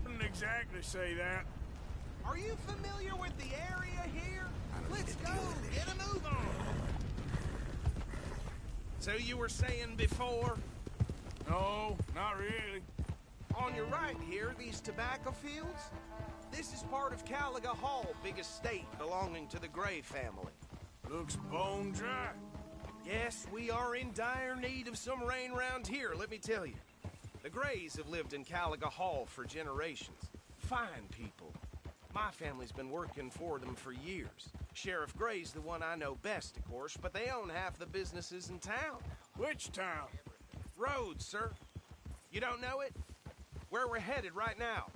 Wouldn't exactly say that. Are you familiar with the area here? Let's go, get a move on. So you were saying before? No, not really. On your right here, these tobacco fields? This is part of Caliga Hall, big estate belonging to the Gray family. Looks bone dry. Yes, we are in dire need of some rain round here, let me tell you. The Grays have lived in Caliga Hall for generations. Fine people. My family's been working for them for years. Sheriff Gray's the one I know best, of course, but they own half the businesses in town. Which town? Rhodes, sir. You don't know it? Where we're headed right now.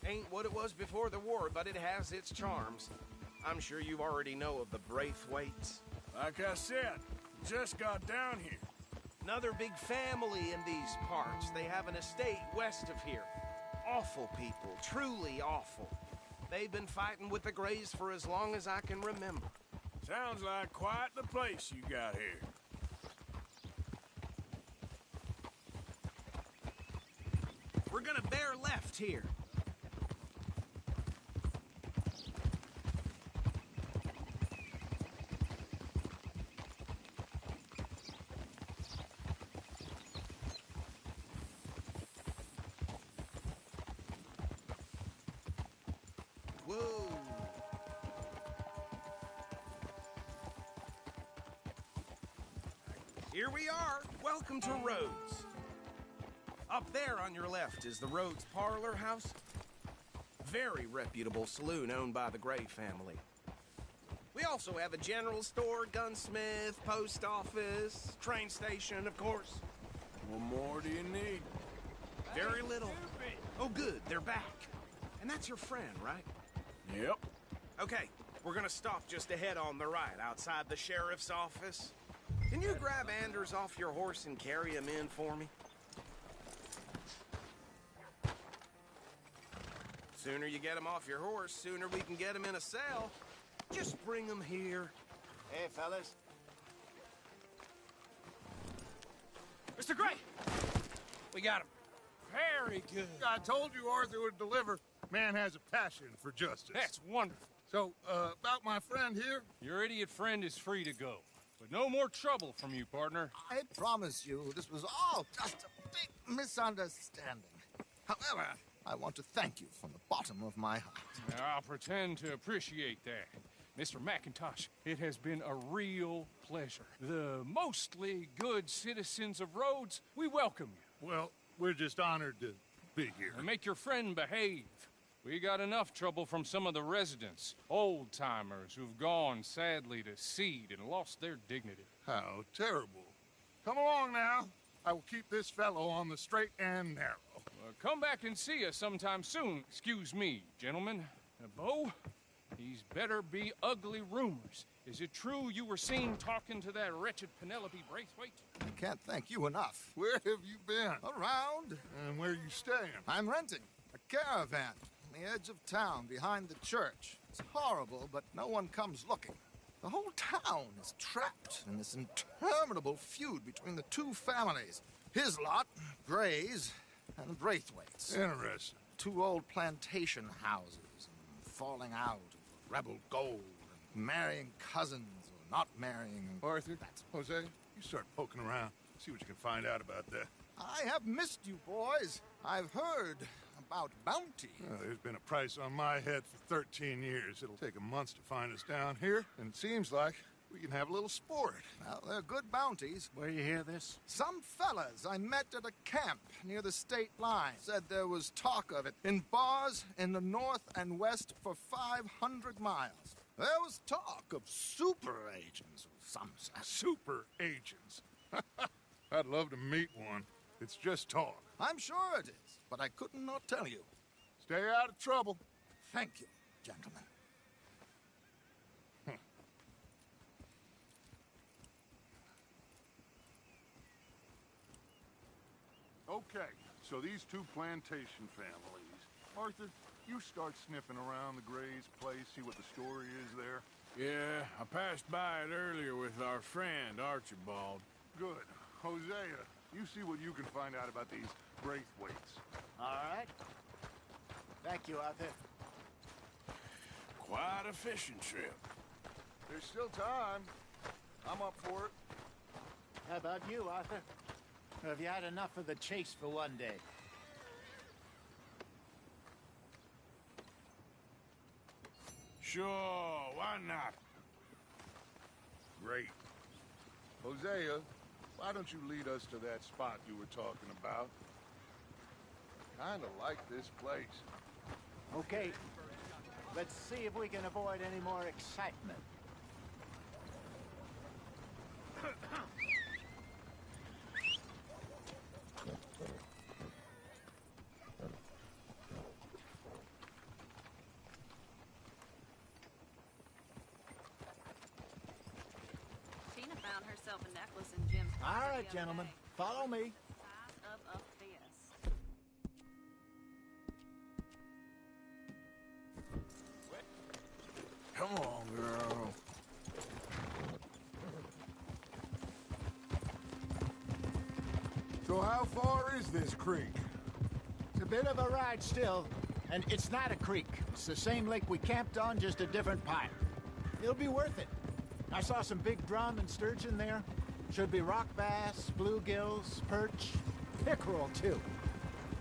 Ain't what it was before the war, but it has its charms. I'm sure you already know of the Braithwaites. Like I said, just got down here. Another big family in these parts. They have an estate west of here. Awful people, truly awful. They've been fighting with the Grays for as long as I can remember. Sounds like quite the place you got here. We're gonna bear left here. Whoa. Here we are. Welcome to Rhodes. Up there on your left is the Rhodes Parlor House. Very reputable saloon owned by the Gray family. We also have a general store, gunsmith, post office, train station, of course. What more do you need? Very little. Oh, good, they're back. And that's your friend, right? Yep. Okay, we're gonna stop just ahead on the right, outside the sheriff's office. Can you grab Anders off your horse and carry him in for me? Sooner you get him off your horse, sooner we can get him in a cell. Just bring him here. Hey, fellas. Mr. Gray! We got him. Very good. I told you Arthur would deliver. Man has a passion for justice. That's wonderful. So, about my friend here? Your idiot friend is free to go. But no more trouble from you, partner. I promise you, this was all just a big misunderstanding. However, I want to thank you from the bottom of my heart. Now, I'll pretend to appreciate that. Mr. McIntosh, it has been a real pleasure. The mostly good citizens of Rhodes, we welcome you. Well, we're just honored to be here. And make your friend behave. We got enough trouble from some of the residents, old-timers who've gone, sadly, to seed and lost their dignity. How terrible. Come along now. I will keep this fellow on the straight and narrow. Come back and see us sometime soon. Excuse me, gentlemen. Bo, these better be ugly rumors. Is it true you were seen talking to that wretched Penelope Braithwaite? I can't thank you enough. Where have you been? Around. And where you staying? I'm renting a caravan on the edge of town behind the church. It's horrible, but no one comes looking. The whole town is trapped in this interminable feud between the two families. His lot, Grays, and Braithwaite's. Interesting. Two old plantation houses, and falling out of rebel gold, and marrying cousins or not marrying. Arthur, Jose, you start poking around. See what you can find out about that. I have missed you, boys. I've heard about bounty. There's been a price on my head for 13 years. It'll take a month to find us down here, and it seems like we can have a little sport. Well, they're good bounties. Where you hear this? Some fellas I met at a camp near the state line said there was talk of it in bars in the north and west for 500 miles. There was talk of super agents of some sort. Super agents. I'd love to meet one. It's just talk. I'm sure it is, but I couldn't not tell you. Stay out of trouble. Thank you, gentlemen. Okay, so these two plantation families. Arthur, you start sniffing around the Gray's place, see what the story is there. Yeah, I passed by it earlier with our friend, Archibald. Good. Hosea, you see what you can find out about these Braithwaites. All right. Thank you, Arthur. Quite a fishing trip. There's still time. I'm up for it. How about you, Arthur? Or have you had enough of the chase for one day? Sure, why not? Great. Hosea, why don't you lead us to that spot you were talking about? Kinda like this place. Okay. Let's see if we can avoid any more excitement. Tina found herself a necklace in Jim's All closet right, the other gentlemen. day. Follow me. Size of a fist. Come on, girl. So how far is this creek? It's a bit of a ride still, and it's not a creek. It's the same lake we camped on, just a different pier. It'll be worth it. I saw some big drum and sturgeon there. Should be rock bass, bluegills, perch, pickerel too.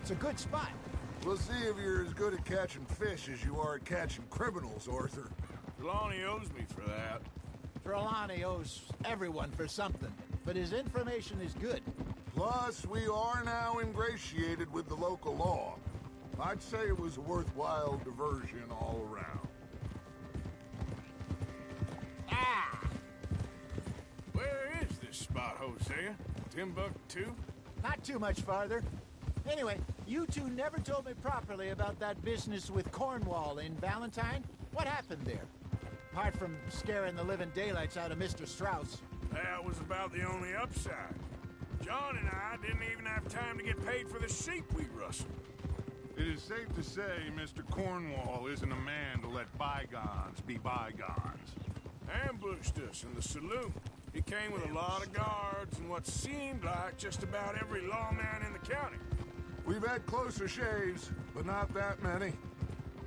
It's a good spot. We'll see if you're as good at catching fish as you are at catching criminals, Arthur. Trelawney owes me for that. Trelawney owes everyone for something, but his information is good. Plus, we are now ingratiated with the local law. I'd say it was a worthwhile diversion all around. Ah! Where is this spot, Hosea? Timbuktu? Not too much farther. Anyway, you two never told me properly about that business with Cornwall in Valentine. What happened there? Apart from scaring the living daylights out of Mr. Strauss. That was about the only upside. John and I didn't even have time to get paid for the sheep we rustled. It is safe to say Mr. Cornwall isn't a man to let bygones be bygones. Ambushed us in the saloon. He came with a lot of guards and what seemed like just about every lawman in the county. We've had closer shaves, but not that many.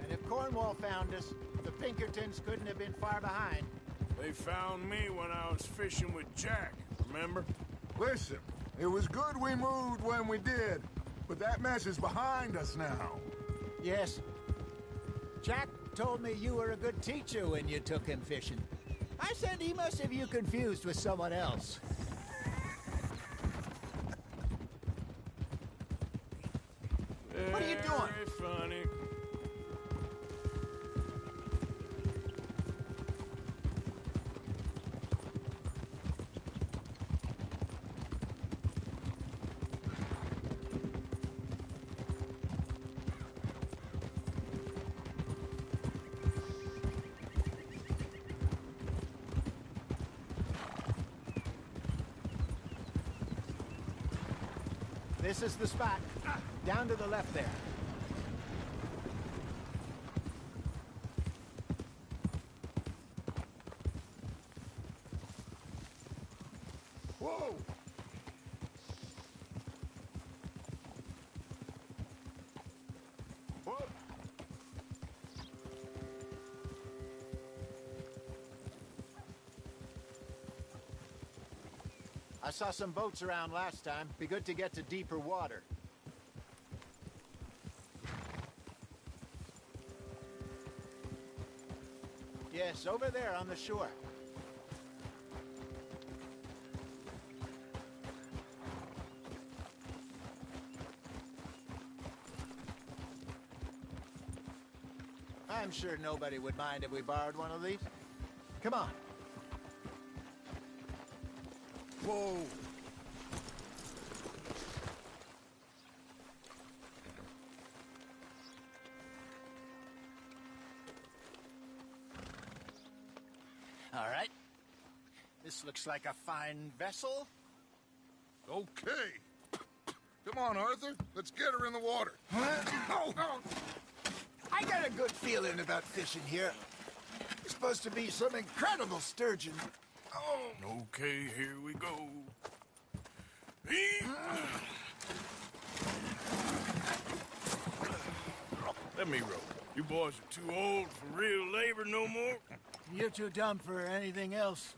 And if Cornwall found us, the Pinkertons couldn't have been far behind. They found me when I was fishing with Jack, remember? Listen, it was good we moved when we did, but that mess is behind us now. Yes. Jack told me you were a good teacher when you took him fishing. I said he must have you confused with someone else. What are you doing? Very funny. This is the spot. Down to the left there. Whoa! Whoa! I saw some boats around last time. Be good to get to deeper water. Yes, over there on the shore. I'm sure nobody would mind if we borrowed one of these. Come on. Whoa! All right. This looks like a fine vessel. Okay. Come on, Arthur. Let's get her in the water. I got a good feeling about fishing here. It's supposed to be some incredible sturgeon. Okay, here we go. Let me rope. You boys are too old for real labor no more. You're too dumb for anything else.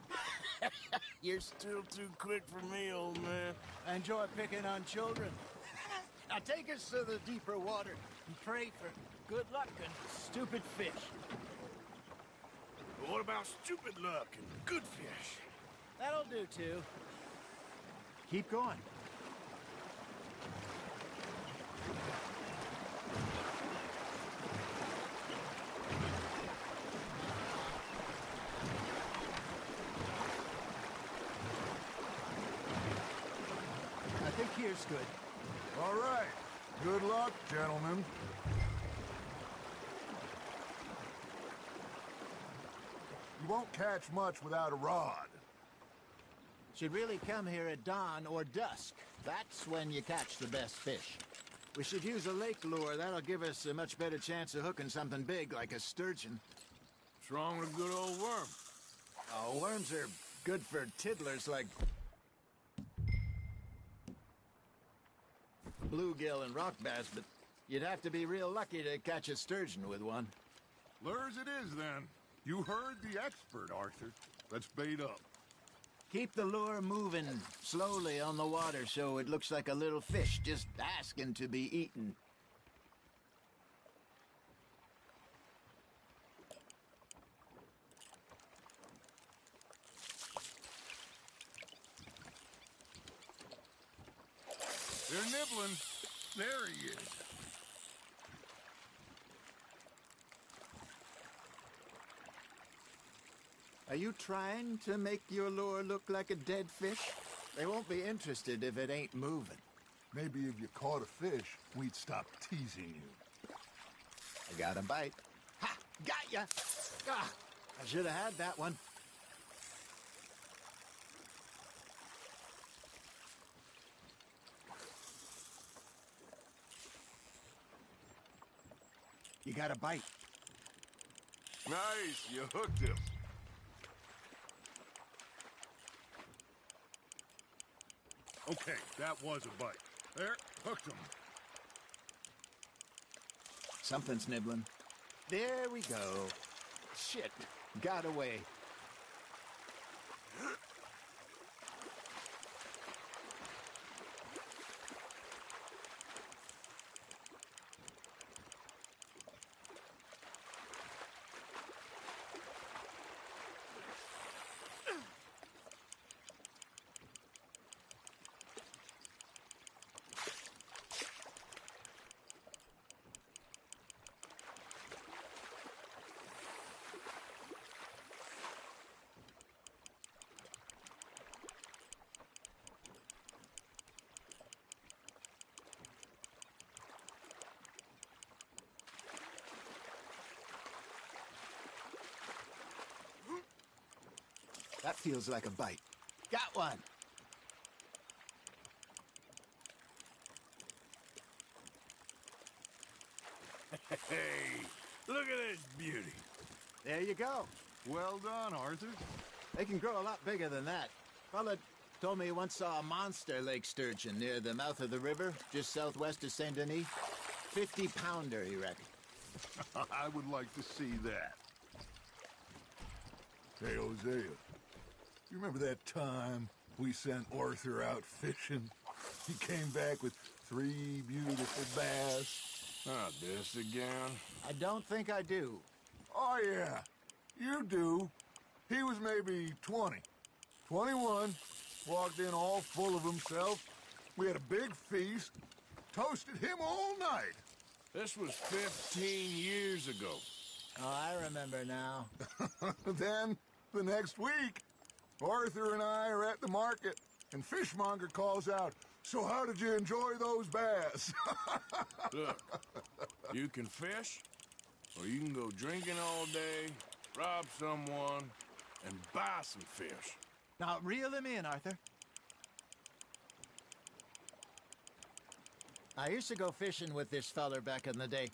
You're still too quick for me, old man. I enjoy picking on children. Now take us to the deeper water and pray for good luck and stupid fish. But what about stupid luck and good fish? That'll do, too. Keep going. I think here's good. All right. Good luck, gentlemen. You won't catch much without a rod. Should really come here at dawn or dusk. That's when you catch the best fish. We should use a lake lure. That'll give us a much better chance of hooking something big like a sturgeon. What's wrong with a good old worm? Oh, worms are good for tiddlers like bluegill and rock bass, but you'd have to be real lucky to catch a sturgeon with one. Lures it is, then. You heard the expert, Arthur. Let's bait up. Keep the lure moving slowly on the water so it looks like a little fish just asking to be eaten. They're nibbling. There he is. Are you trying to make your lure look like a dead fish? They won't be interested if it ain't moving. Maybe if you caught a fish, we'd stop teasing you. I got a bite. Ha! Got ya! Ah, I should have had that one. You got a bite. Nice, you hooked him. Okay, that was a bite. There, hooked him. Something's nibbling. There we go. Shit, got away. That feels like a bite. Got one! Hey, look at this beauty. There you go. Well done, Arthur. They can grow a lot bigger than that. Fella told me he once saw a monster lake sturgeon near the mouth of the river, just southwest of Saint Denis. 50-pounder, he reckoned. I would like to see that. Hey, Hosea. You remember that time we sent Arthur out fishing? He came back with 3 beautiful bass. Not this again. I don't think I do. Oh, yeah. You do. He was maybe 20. 21. Walked in all full of himself. We had a big feast. Toasted him all night. This was 15 years ago. Oh, I remember now. Then, the next week, Arthur and I are at the market, and Fishmonger calls out, "So how did you enjoy those bass?" Look, you can fish, or you can go drinking all day, rob someone, and buy some fish. Now, reel him in, Arthur. I used to go fishing with this feller back in the day.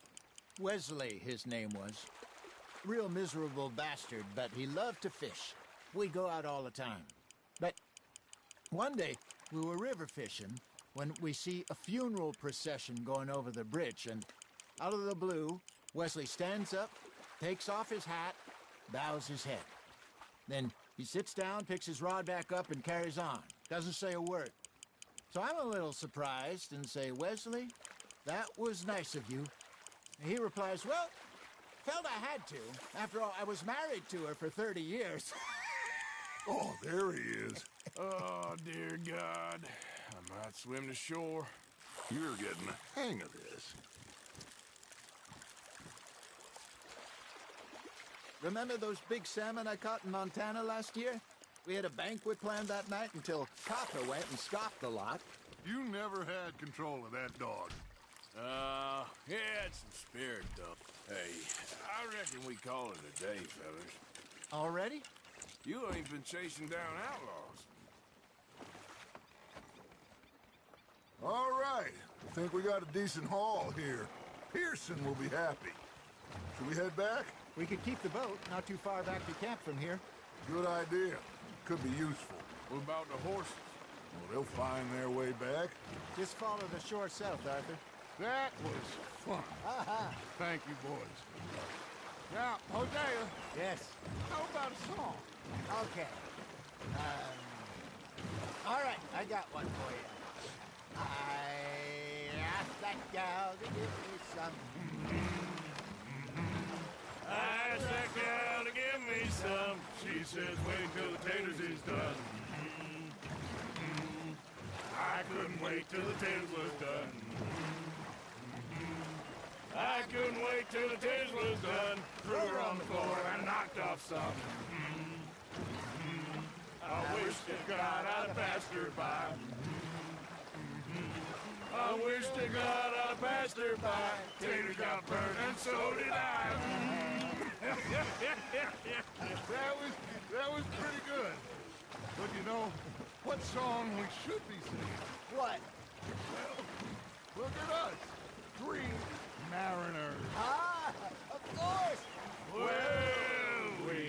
Wesley, his name was. Real miserable bastard, but he loved to fish. We'd go out all the time. But one day, we were river fishing when we see a funeral procession going over the bridge, and out of the blue, Wesley stands up, takes off his hat, bows his head. Then he sits down, picks his rod back up, and carries on. Doesn't say a word. So I'm a little surprised and say, Wesley, that was nice of you. And he replies, well, felt I had to. After all, I was married to her for 30 years. Oh, there he is. Oh, dear God. I might swim to shore. You're getting the hang of this. Remember those big salmon I caught in Montana last year? We had a banquet planned that night until Copper went and scoffed the lot. You never had control of that dog. He had some spirit, though. Hey, I reckon we call it a day, fellas. Already? You ain't been chasing down outlaws. All right. I think we got a decent haul here. Pearson will be happy. Should we head back? We could keep the boat not too far back to camp from here. Good idea. Could be useful. What about the horses? Well, they'll find their way back. Just follow the shore south, Arthur. That was fun. Thank you, boys. Now, Hosea, Yes. how about a song? Okay. All right, I got one for you. I asked that gal to give me some. I asked that gal to give me some. She says, wait till the taters is done. I couldn't wait till the taters was done. I couldn't wait till the taters was done. Threw her on the floor and knocked off some. I wish to God I'd passed her by. I wish to God I'd passed her by. Tater got burned and so did I. That was pretty good. But you know, what song we should be singing? What? Well, look at us. 3 mariners. Ah, of course. Well, we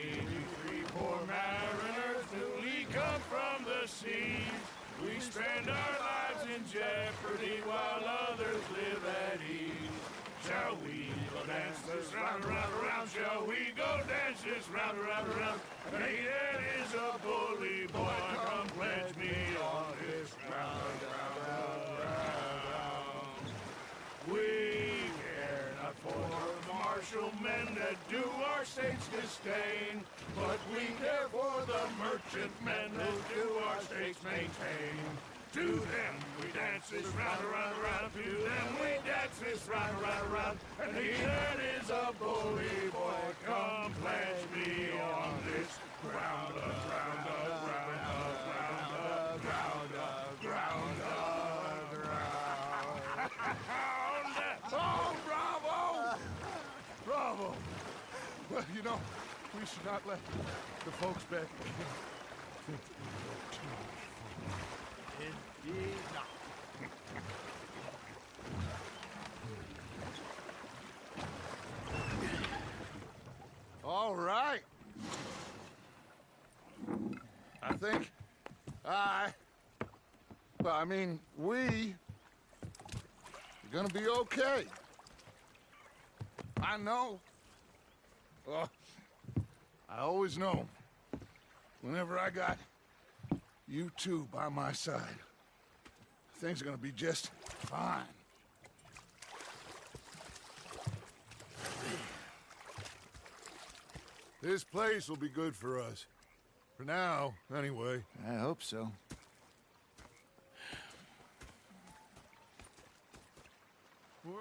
3 poor mariners, newly come from the seas. We spend our lives in jeopardy while others live at ease. Shall we go dance this round, around, around? Shall we go dance this round, around, around? Hey, that is a bully boy. Come pledge me on this round, round, round. We care not for the martial men that do our state's disdain, but we care for the merchant men that do our state's maintain. To them we dance this round, around, around. To them we dance this round, around, around. And he that is a bully boy, come pledge me on this ground, ground, ground, ground, ground, ground, ground. Oh, bravo! Bravo! Well, you know, we should not let the folks back think we're too much fun. Indeed not. All right. I think we are gonna be okay. I know. Well, I always know. Whenever I got you two by my side, things are gonna be just fine. This place will be good for us. For now, anyway. I hope so. Well,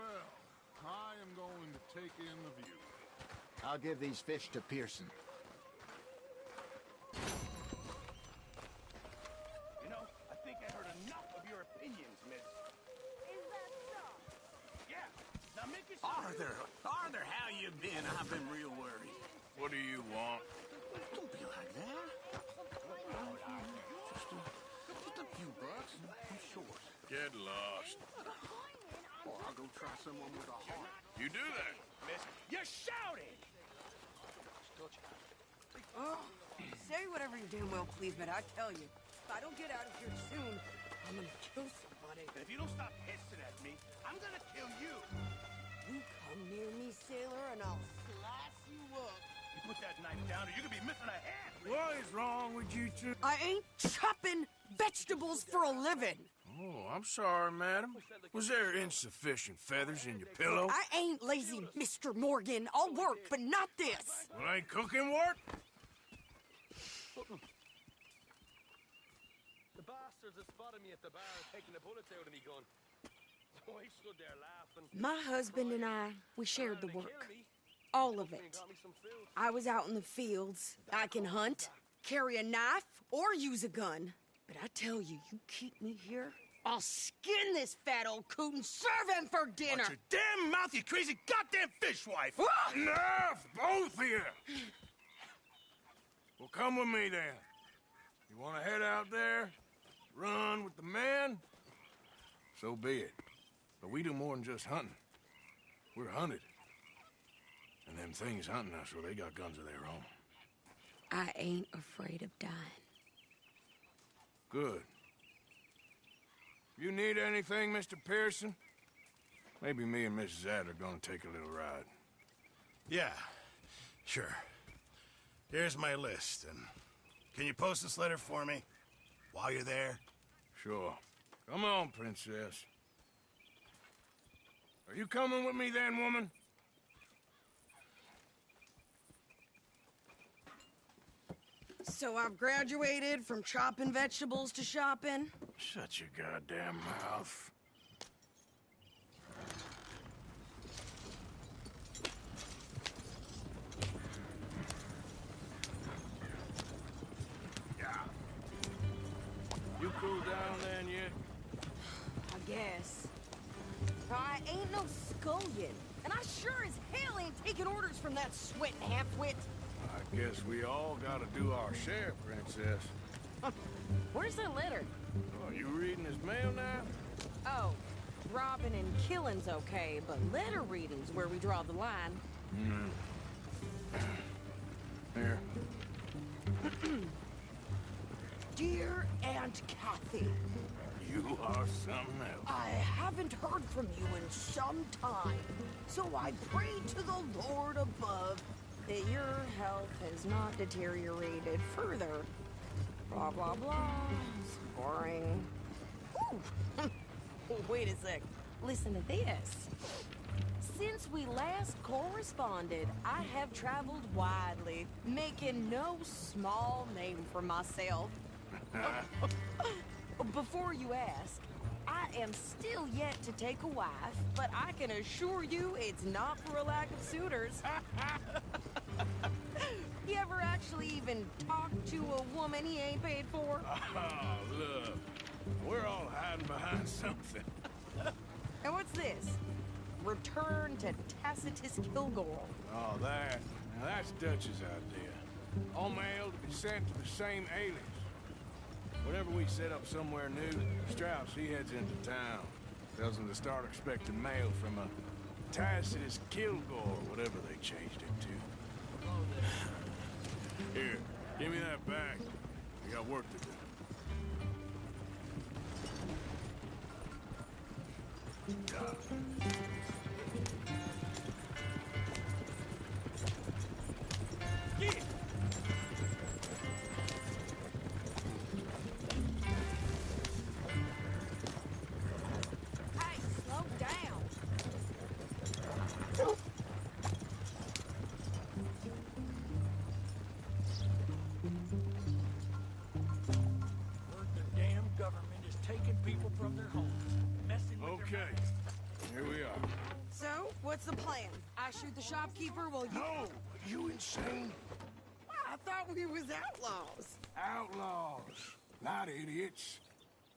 I am going to take in the view. I'll give these fish to Pearson. You know, I think I heard enough of your opinions, miss. Is that so? Yeah. Now make it Arthur, how you been? I've been real worried. What do you want? Don't be like that. Just a few bucks. I'm short. Get lost. Or I'll go try someone with a heart. You do that. miss. You're shouting! Say whatever you damn well please, but I tell you, if I don't get out of here soon, I'm gonna kill somebody. And if you don't stop hissing at me, I'm gonna kill you. You come near me, sailor, and I'll slice you up. You put that knife down or you could be missing a hand. What is wrong with you two? I ain't chopping vegetables for a living. Oh, I'm sorry, madam. Was there insufficient feathers in your pillow? I ain't lazy, Mr. Morgan. I'll work, but not this. Well, ain't cooking work? The bastards have spotted me at the bar taking the bullets out of me gun. So I stood there laughing. My husband and I, we shared the work. All of it. I was out in the fields. I can hunt, carry a knife, or use a gun. But I tell you, you keep me here, I'll skin this fat old coot and serve him for dinner. Watch your damn mouth, you crazy goddamn fishwife! Ah! Enough, both of you! Well, come with me then. You want to head out there, run with the men? So be it. But we do more than just hunting. We're hunted. And them things hunting us, well, they got guns of their own. I ain't afraid of dying. Good. You need anything, Mr. Pearson? Maybe me and Mrs. Adler are gonna take a little ride. Yeah, sure. Here's my list, and can you post this letter for me while you're there? Sure. Come on, princess. Are you coming with me then, woman? So I've graduated from chopping vegetables to shopping. Shut your goddamn mouth. Yeah. You cool down then yet? I guess. I ain't no scullion, and I sure as hell ain't taking orders from that sweating half-wit. I guess we all gotta do our share, princess. Where's that letter? Are you reading his mail now? Oh, robbing and killing's okay, but letter reading's where we draw the line. Here. Dear Aunt Kathy, You are something else. I haven't heard from you in some time, so I pray to the Lord above that your health has not deteriorated further. Blah, blah, blah. Boring. Ooh. Wait a sec. Listen to this. Since we last corresponded, I have traveled widely, making no small name for myself. Before you ask, I am still yet to take a wife, but I can assure you it's not for a lack of suitors. You ever actually even talk to a woman he ain't paid for? Oh, look. We're all hiding behind something. And what's this? Return to Tacitus Kilgore. Oh, that. Now, that's Dutch's idea. All mail to be sent to the same alias. Whenever we set up somewhere new, Strauss, he heads into town. Tells them to start expecting mail from a Tacitus Kilgore, whatever they changed it to. Here, give me that back. We got work to do. Hey, slow down. The damn government is taking people from their homes, messing with their Okay, here we are. So, what's the plan? I shoot the shopkeeper while you... No! You insane? I thought we was outlaws. Outlaws, not idiots.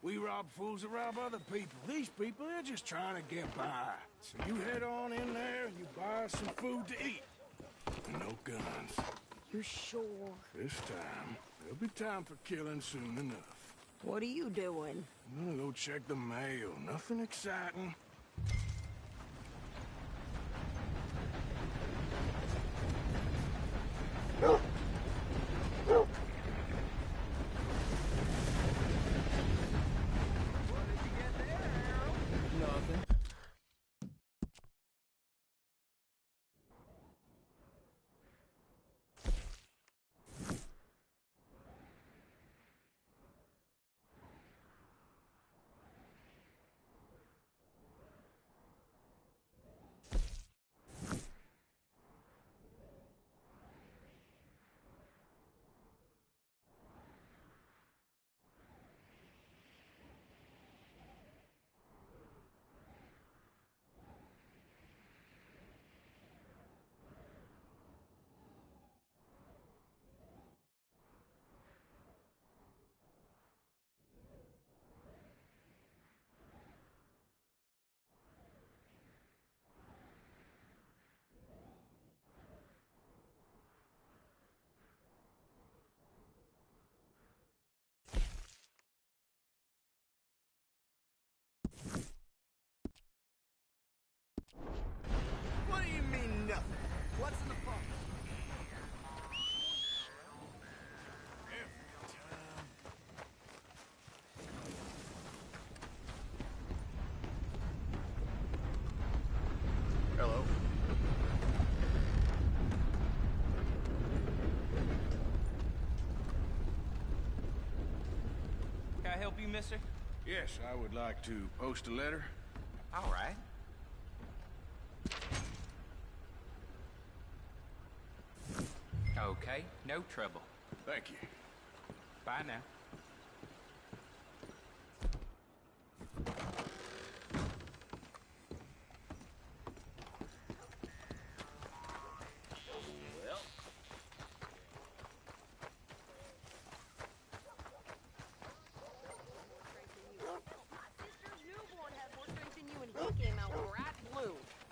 We rob fools that rob other people. These people, they're just trying to get by. So you head on in there and you buy us some food to eat. No guns. You sure? This time, there'll be time for killing soon enough. What are you doing? I'm gonna go check the mail. Nothing exciting. help you, mister? Yes, I would like to post a letter. All right. Okay, no trouble. Thank you. Bye now.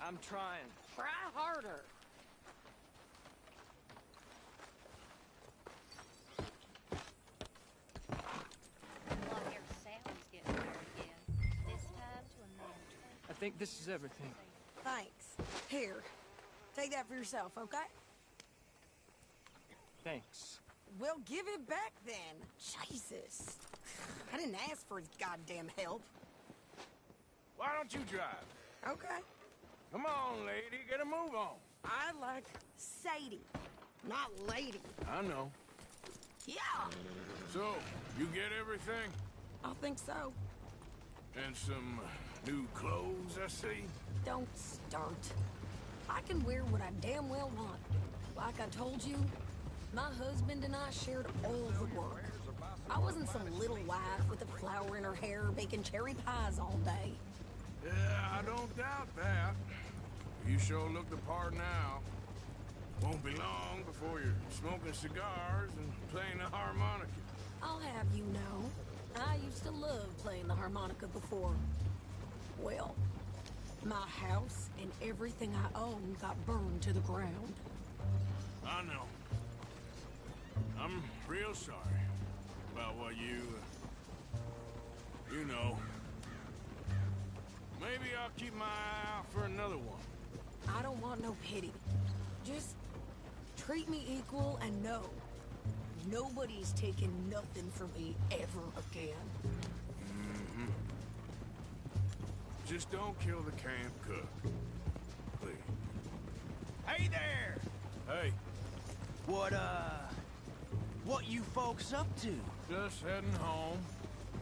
I'm trying. Try harder. Well, your Sally's getting married again. This time to a man. I think this is everything. Thanks. Here. Take that for yourself, okay? Thanks. Well, give it back then. Jesus. I didn't ask for his goddamn help. Why don't you drive? Okay. Come on, lady, get a move on. I like Sadie, not lady. I know. Yeah. So, you get everything? I think so. And some new clothes, I see? Don't start. I can wear what I damn well want. Like I told you, my husband and I shared all the work. I wasn't some little wife with a flower in her hair baking cherry pies all day. Yeah, I don't doubt that. You sure look the part now. Won't be long before you're smoking cigars and playing the harmonica. I'll have you know, I used to love playing the harmonica before. Well, my house and everything I own got burned to the ground. I know. I'm real sorry about what you know. Maybe I'll keep my eye out for another one. I don't want no pity. Just treat me equal and know nobody's taking nothing from me ever again. Mm-hmm. Just don't kill the camp cook. Please. Hey there! Hey. What you folks up to? Just heading home.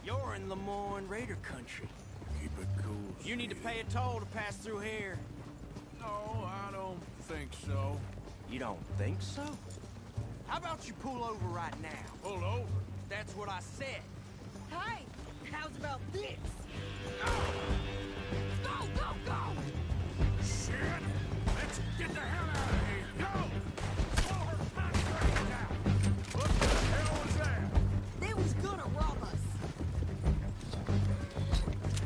You're in Lemoyne Raider country. Keep it cool, You need to pay a toll to pass through here. No, I don't think so. You don't think so? How about you pull over right now? Pull over? That's what I said. Hey, how's about this? Go, go, go! Shit! Let's get the hell out of here! Go! What the hell was that? They was gonna rob us.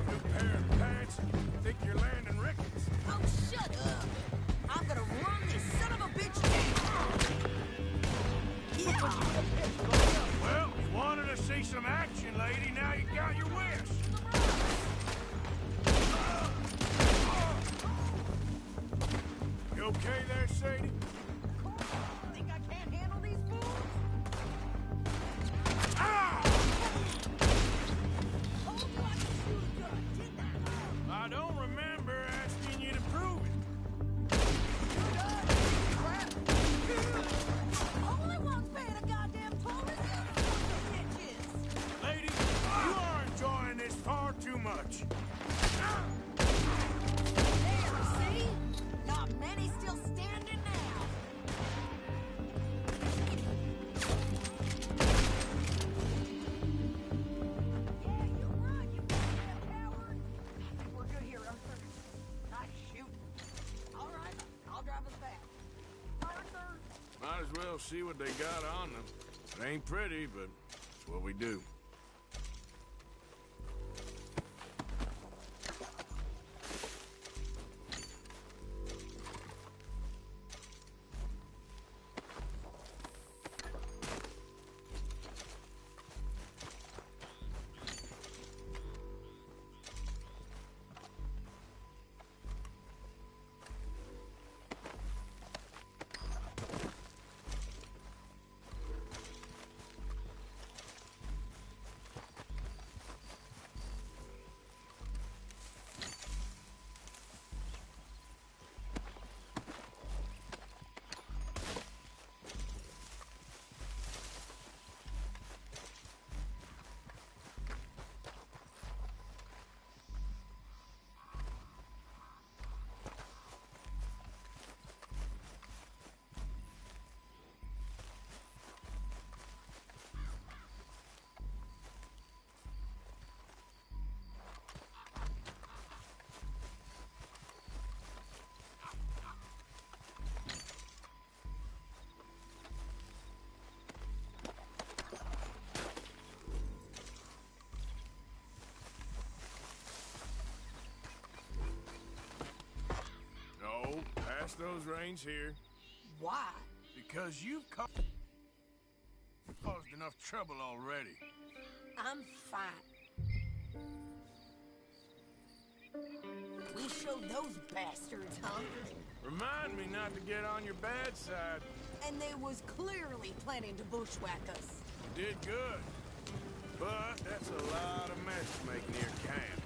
New pair of pants? Think you're landing Ricketts? Oh, shut up. I'm gonna run this son of a bitch down. Yeah. Well, you wanted to see some action, lady. Now you got your wish. You okay there, Sadie? Think I can't handle these fools? Told you I could shoot a gun, didn't I? I don't remember asking you to prove it. Crap. Only one's paying a goddamn toll is the other sons of bitches. Lady, you are enjoying this far too much. There, see? Not many still standing now. Yeah, you're right, you goddamn coward. I think we're good here, Arthur. Nice shoot. All right, I'll drive us back. Arthur! Might as well see what they got on them. It ain't pretty, but it's what we do. pass those reins here. Why? Because you've caused enough trouble already. I'm fine. We showed those bastards, huh? Remind me not to get on your bad side. And they was clearly planning to bushwhack us. You did good. But that's a lot of mess to make near camp.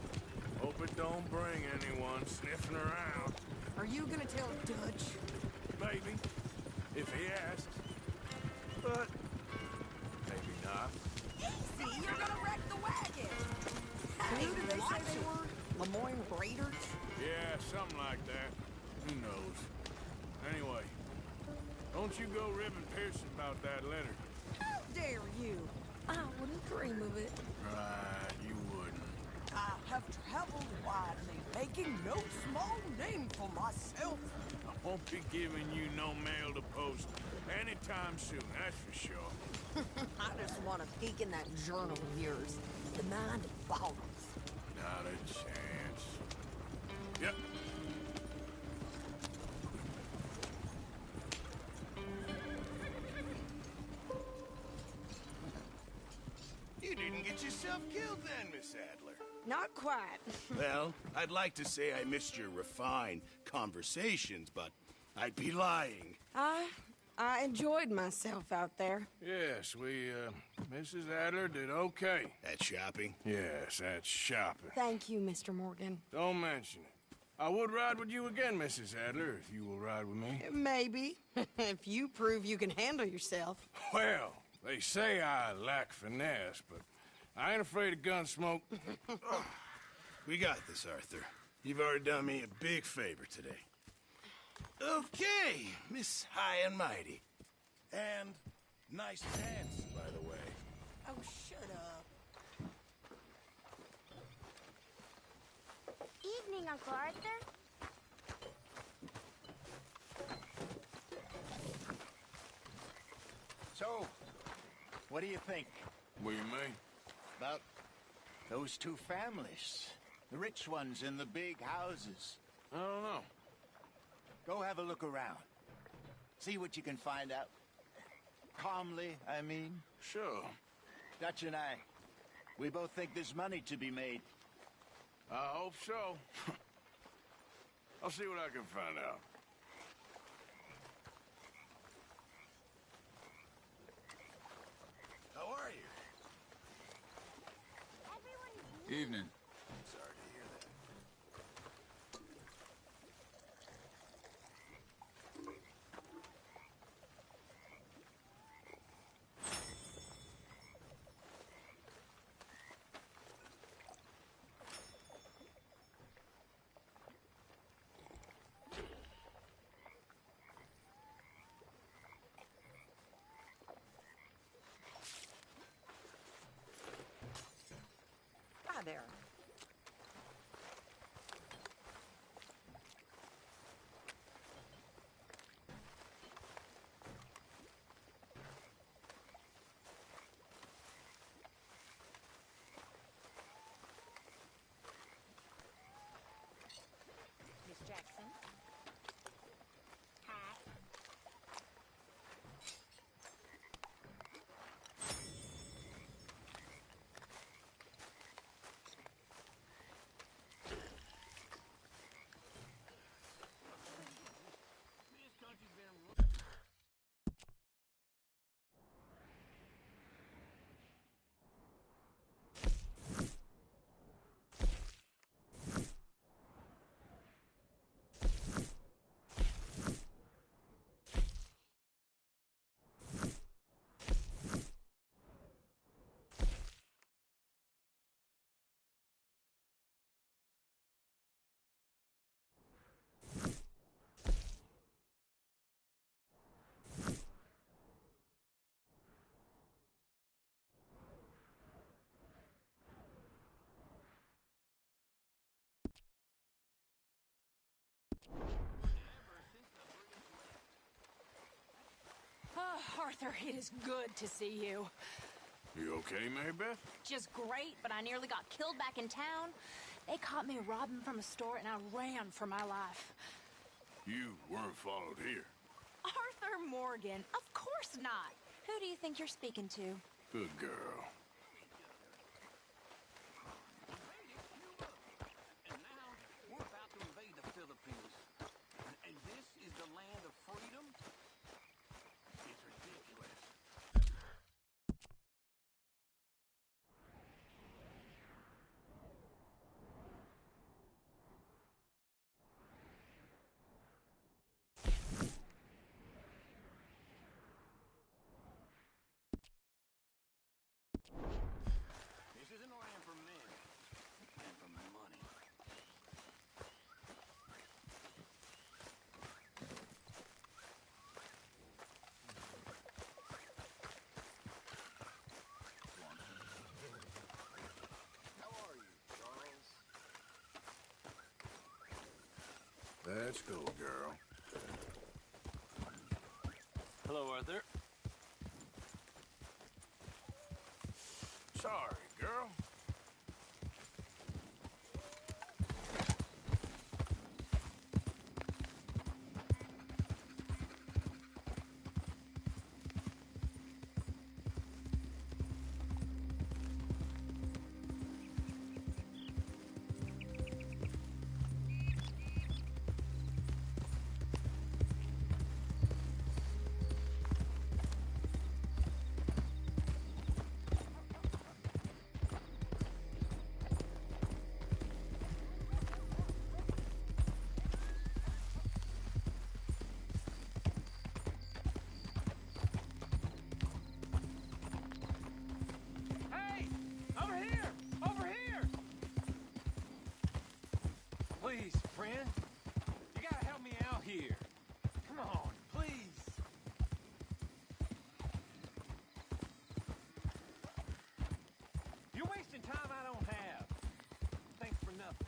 Hope it don't bring anyone sniffing around. Are you gonna tell Dutch? Maybe. If he asks. But maybe not. Easy, you're gonna wreck the wagon! Who did they say they were? Lemoyne Raiders? Yeah, something like that. Who knows? Anyway, don't you go ribbing Pearson about that letter. How dare you? I wouldn't dream of it. Right, you wouldn't. I have traveled widely, making no small name for myself. I won't be giving you no mail to post anytime soon, that's for sure. I just want to peek in that journal of yours. The mind boggles. Not a chance. Yep. You didn't get yourself killed then, Miss Adler. Not quite. Well, I'd like to say I missed your refined conversations, but I'd be lying. I enjoyed myself out there. Yes, Mrs. Adler did okay. At shopping? Yes, that's shopping. Thank you, Mr. Morgan. Don't mention it. I would ride with you again, Mrs. Adler, if you will ride with me. Maybe. If you prove you can handle yourself. Well, they say I lack finesse, but I ain't afraid of gun smoke. We got this, Arthur. You've already done me a big favor today. Okay, Miss High and Mighty. And nice pants, by the way. Oh, shut up. Evening, Uncle Arthur. So, what do you think What do you mean? about those two families? The rich ones in the big houses. I don't know. Go have a look around. See what you can find out. Calmly, I mean. Sure. Dutch and I, we both think there's money to be made. I hope so. I'll see what I can find out. How are you? Evening. Sorry to hear that. Hi there. Miss Jackson. Hi. Oh, Arthur, it is good to see you. You okay, Mary Beth? Just great, but I nearly got killed back in town. They caught me robbing from a store, and I ran for my life. You weren't followed here. Arthur Morgan, of course not. Who do you think you're speaking to? Good girl. And now, we're about to invade the Philippines. And this is the land of freedom? It's ridiculous. This isn't a land for men, and for money. How are you, Charles? Let's go, girl. Hello, Arthur. Sorry, girl. Hey! Over here! Over here! Please, friend. You gotta help me out here. Come on, please. You're wasting time I don't have. Thanks for nothing.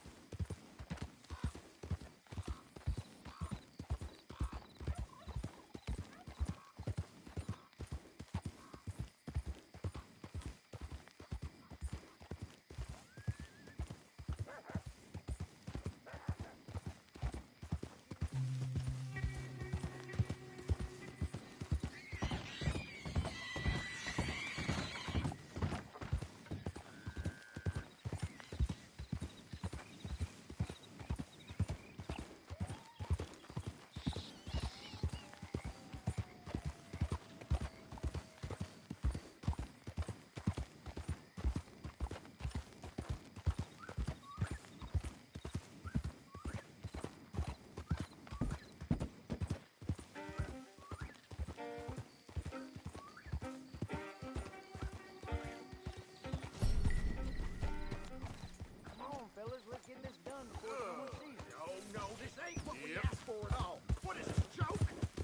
Come on, fellas, let's get this done before someone sees it. Oh, no, this ain't what we Yep. asked for at all. What is this, a joke?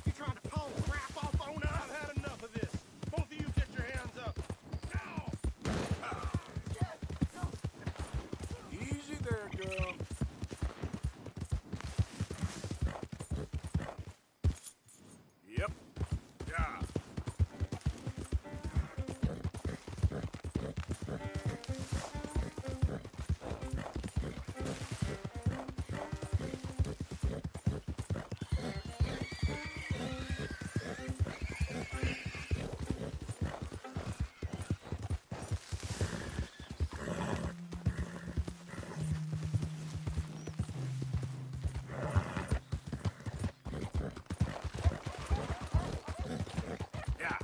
You trying to pawn crap off on us? I've had enough of this. Both of you get your hands up. Now! Easy there, girl. Yep. Yeah. Yeah.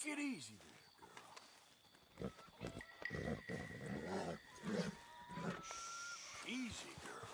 Take it easy there, girl. Shh, easy, girl.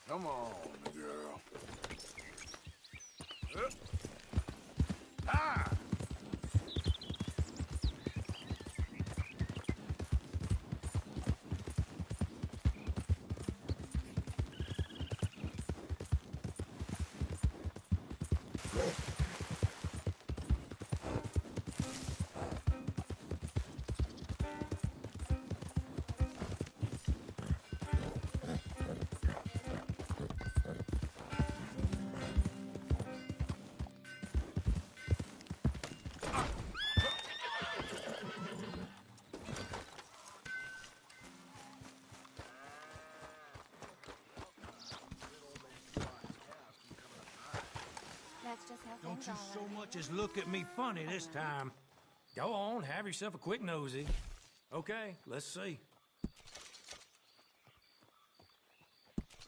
Come on, girl. Ah! That's just how Don't things you are so around much as look at me funny this time. Go on, have yourself a quick nosy. Okay, let's see.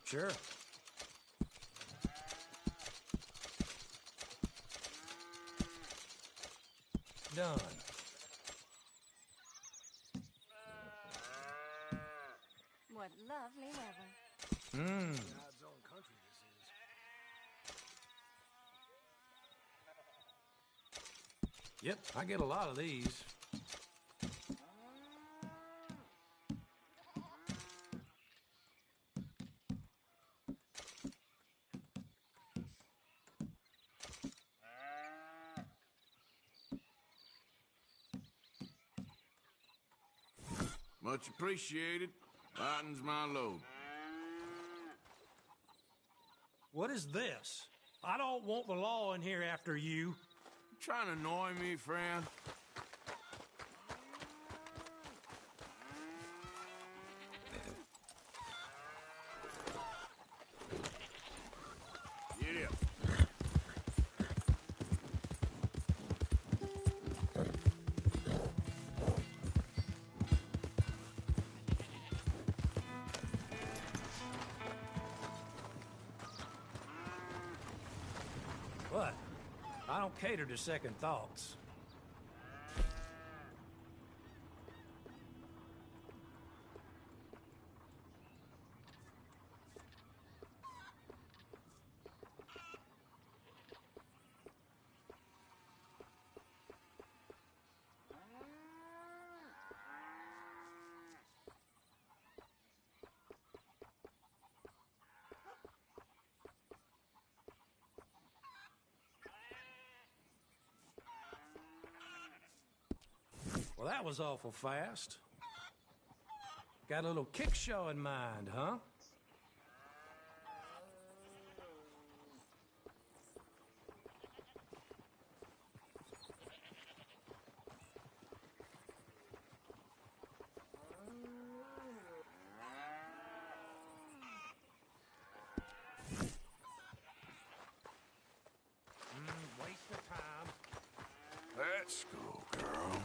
Sure. Done. What lovely weather. Mmm. God's own country this is. Yep, I get a lot of these. Much appreciated. Lightens my load. What is this? I don't want the law in here after you. You trying to annoy me, friend? Get up. What? I don't cater to second thoughts. Well, that was awful fast. Got a little kick show in mind, huh? Waste of time. Let's go, girl.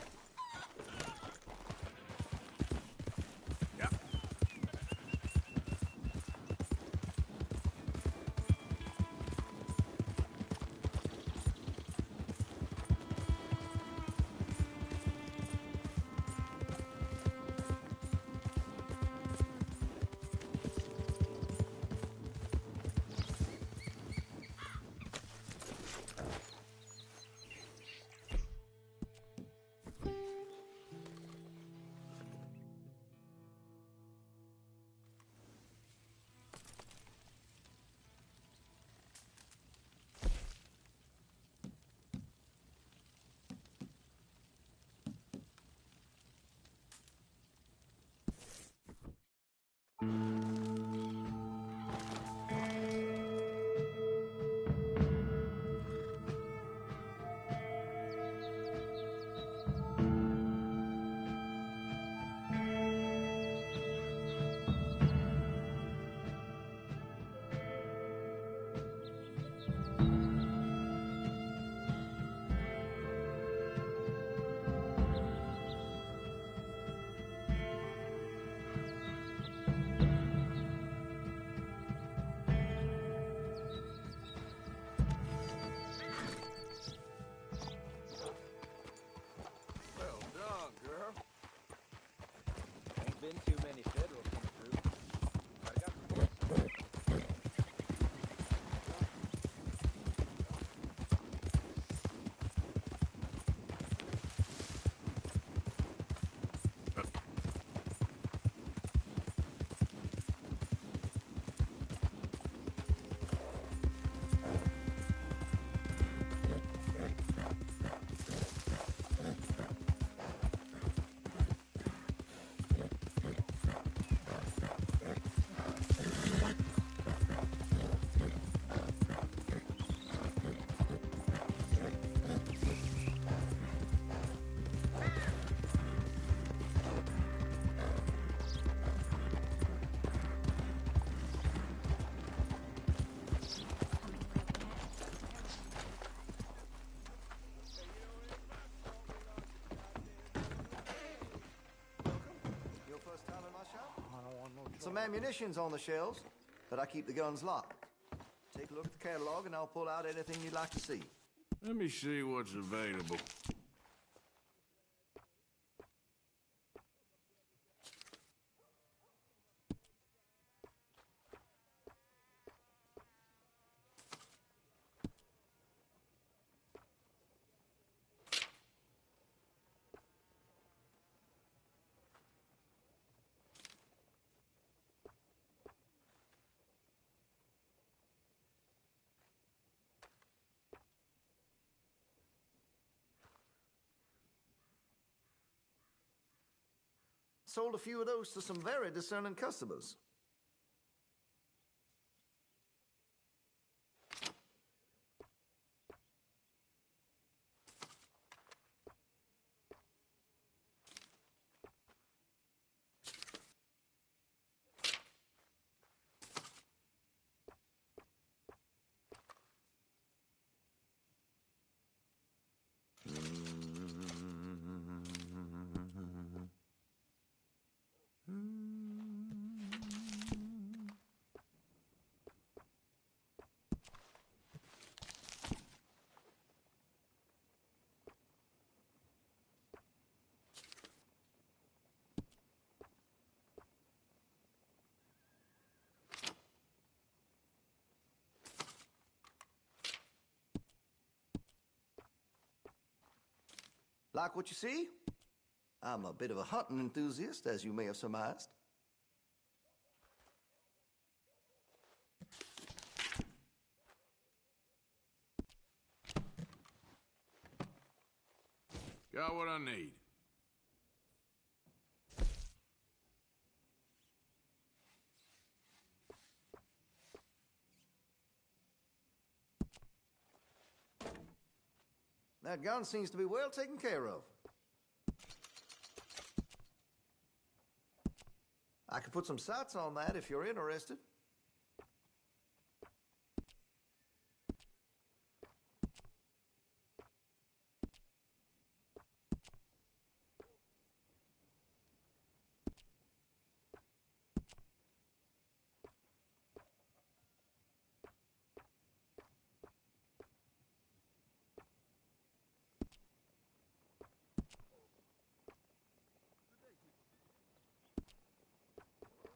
some ammunitions on the shelves, but I keep the guns locked. Take a look at the catalog and I'll pull out anything you'd like to see. Let me see what's available. Sold a few of those to some very discerning customers. Like what you see? I'm a bit of a hunting enthusiast, as you may have surmised. Got what I need. That gun seems to be well taken care of. I could put some sights on that if you're interested.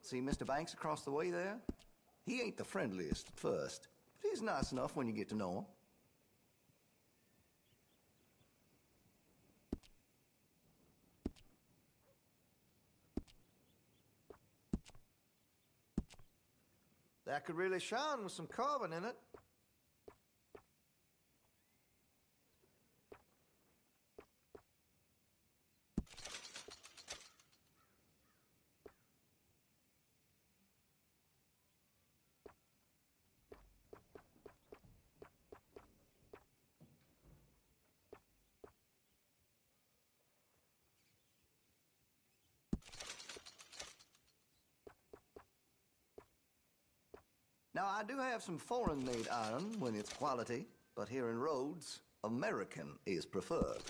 See Mr. Banks across the way there? He ain't the friendliest at first, but he's nice enough when you get to know him. That could really shine with some carbon in it. Now, I do have some foreign-made iron when it's quality, but here in Rhodes, American is preferred.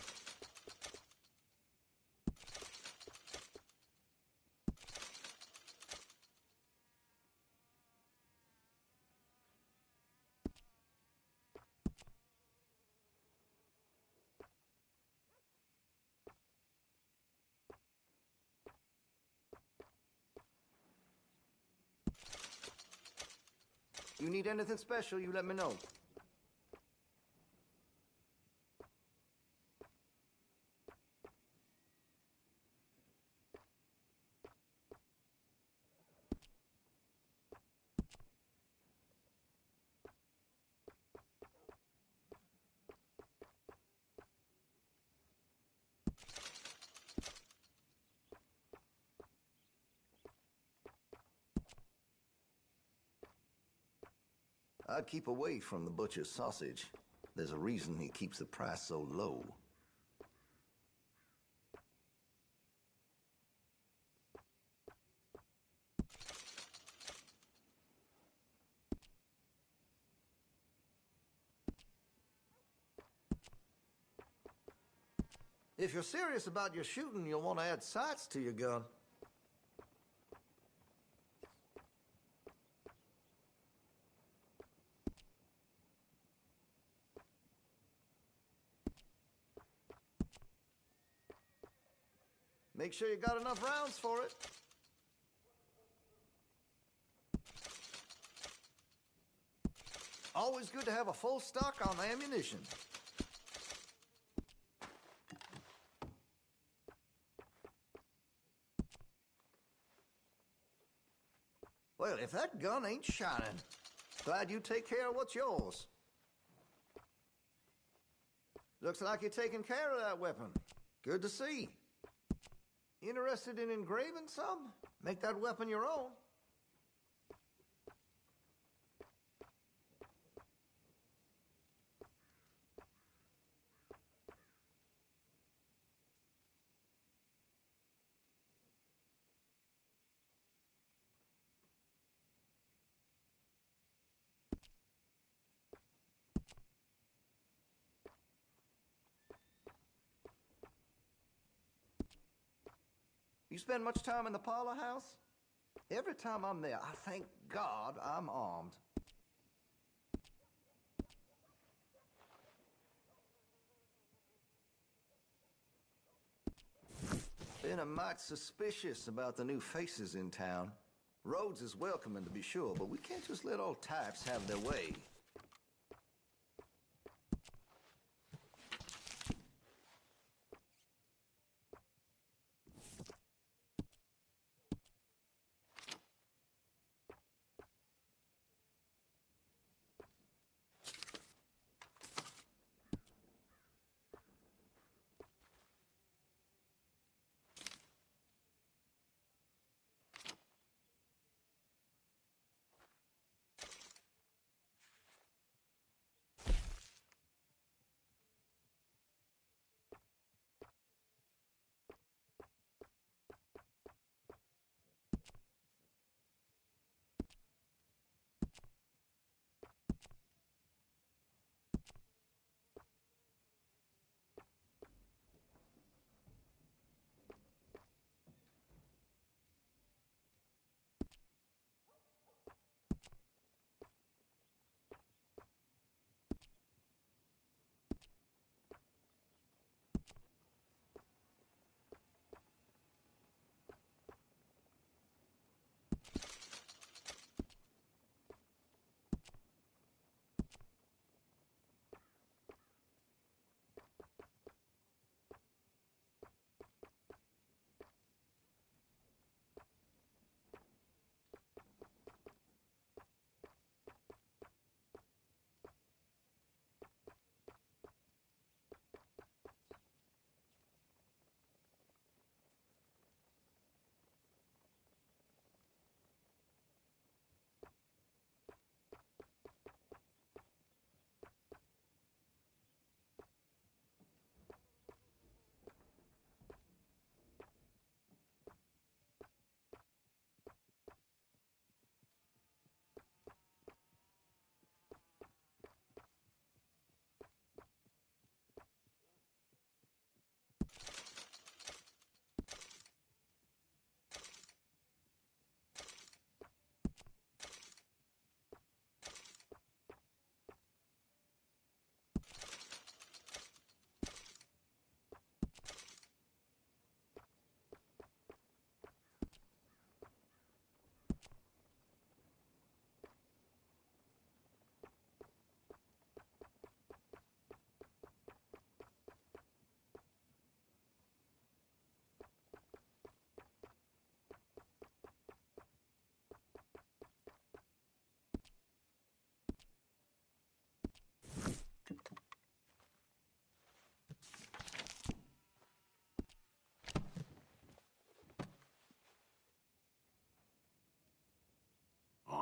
You need anything special, you let me know. I'd keep away from the butcher's sausage. There's a reason he keeps the price so low. If you're serious about your shooting, you'll want to add sights to your gun. Make sure you got enough rounds for it. Always good to have a full stock on ammunition. Well, if that gun ain't shining, glad you take care of what's yours. Looks like you're taking care of that weapon. Good to see. Interested in engraving some? Make that weapon your own. You spend much time in the parlor house? Every time I'm there, I thank God I'm armed. Been a mite suspicious about the new faces in town. Rhodes is welcoming, to be sure, but we can't just let all types have their way.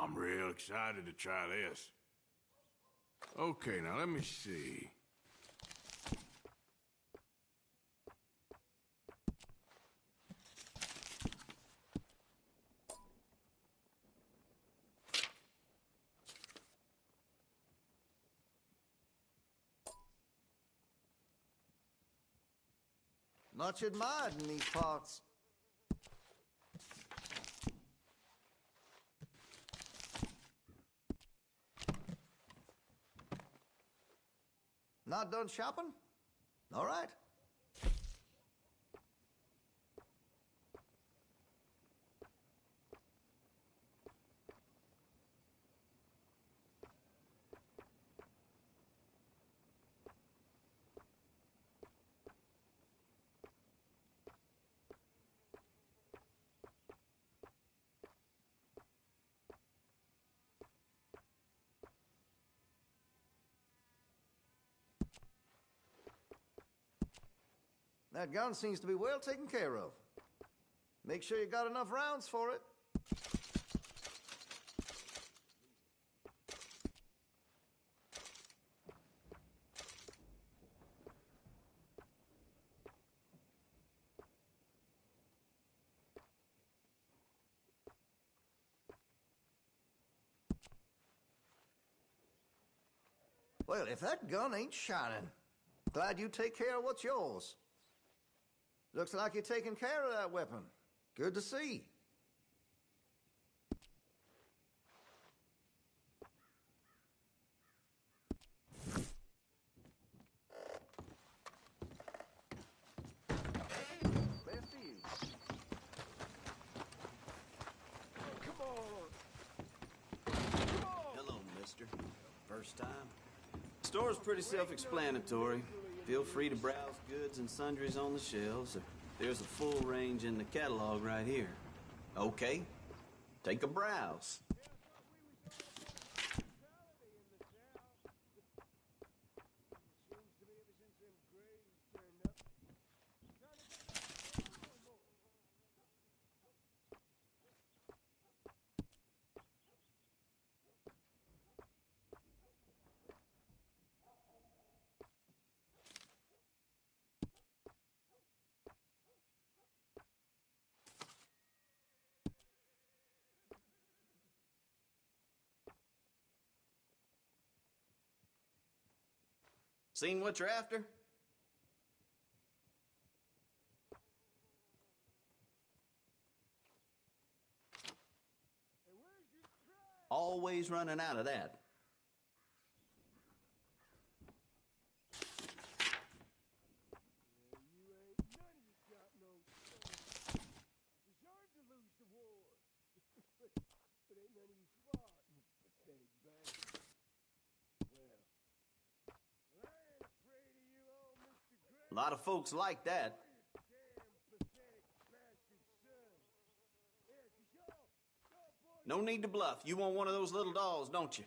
I'm real excited to try this. Okay, now let me see. Much admired in these parts. Not done shopping? All right. That gun seems to be well taken care of. Make sure you got enough rounds for it. Well, if that gun ain't shining, glad you take care of what's yours. Looks like you're taking care of that weapon. Good to see. Best of you. Come on. Hello, mister. First time? Store's pretty self-explanatory. Feel free to browse goods and sundries on the shelves. There's a full range in the catalog right here. Okay, take a browse. Seen what you're after? Always running out of that. A lot of folks like that. No need to bluff. You want one of those little dolls, don't you?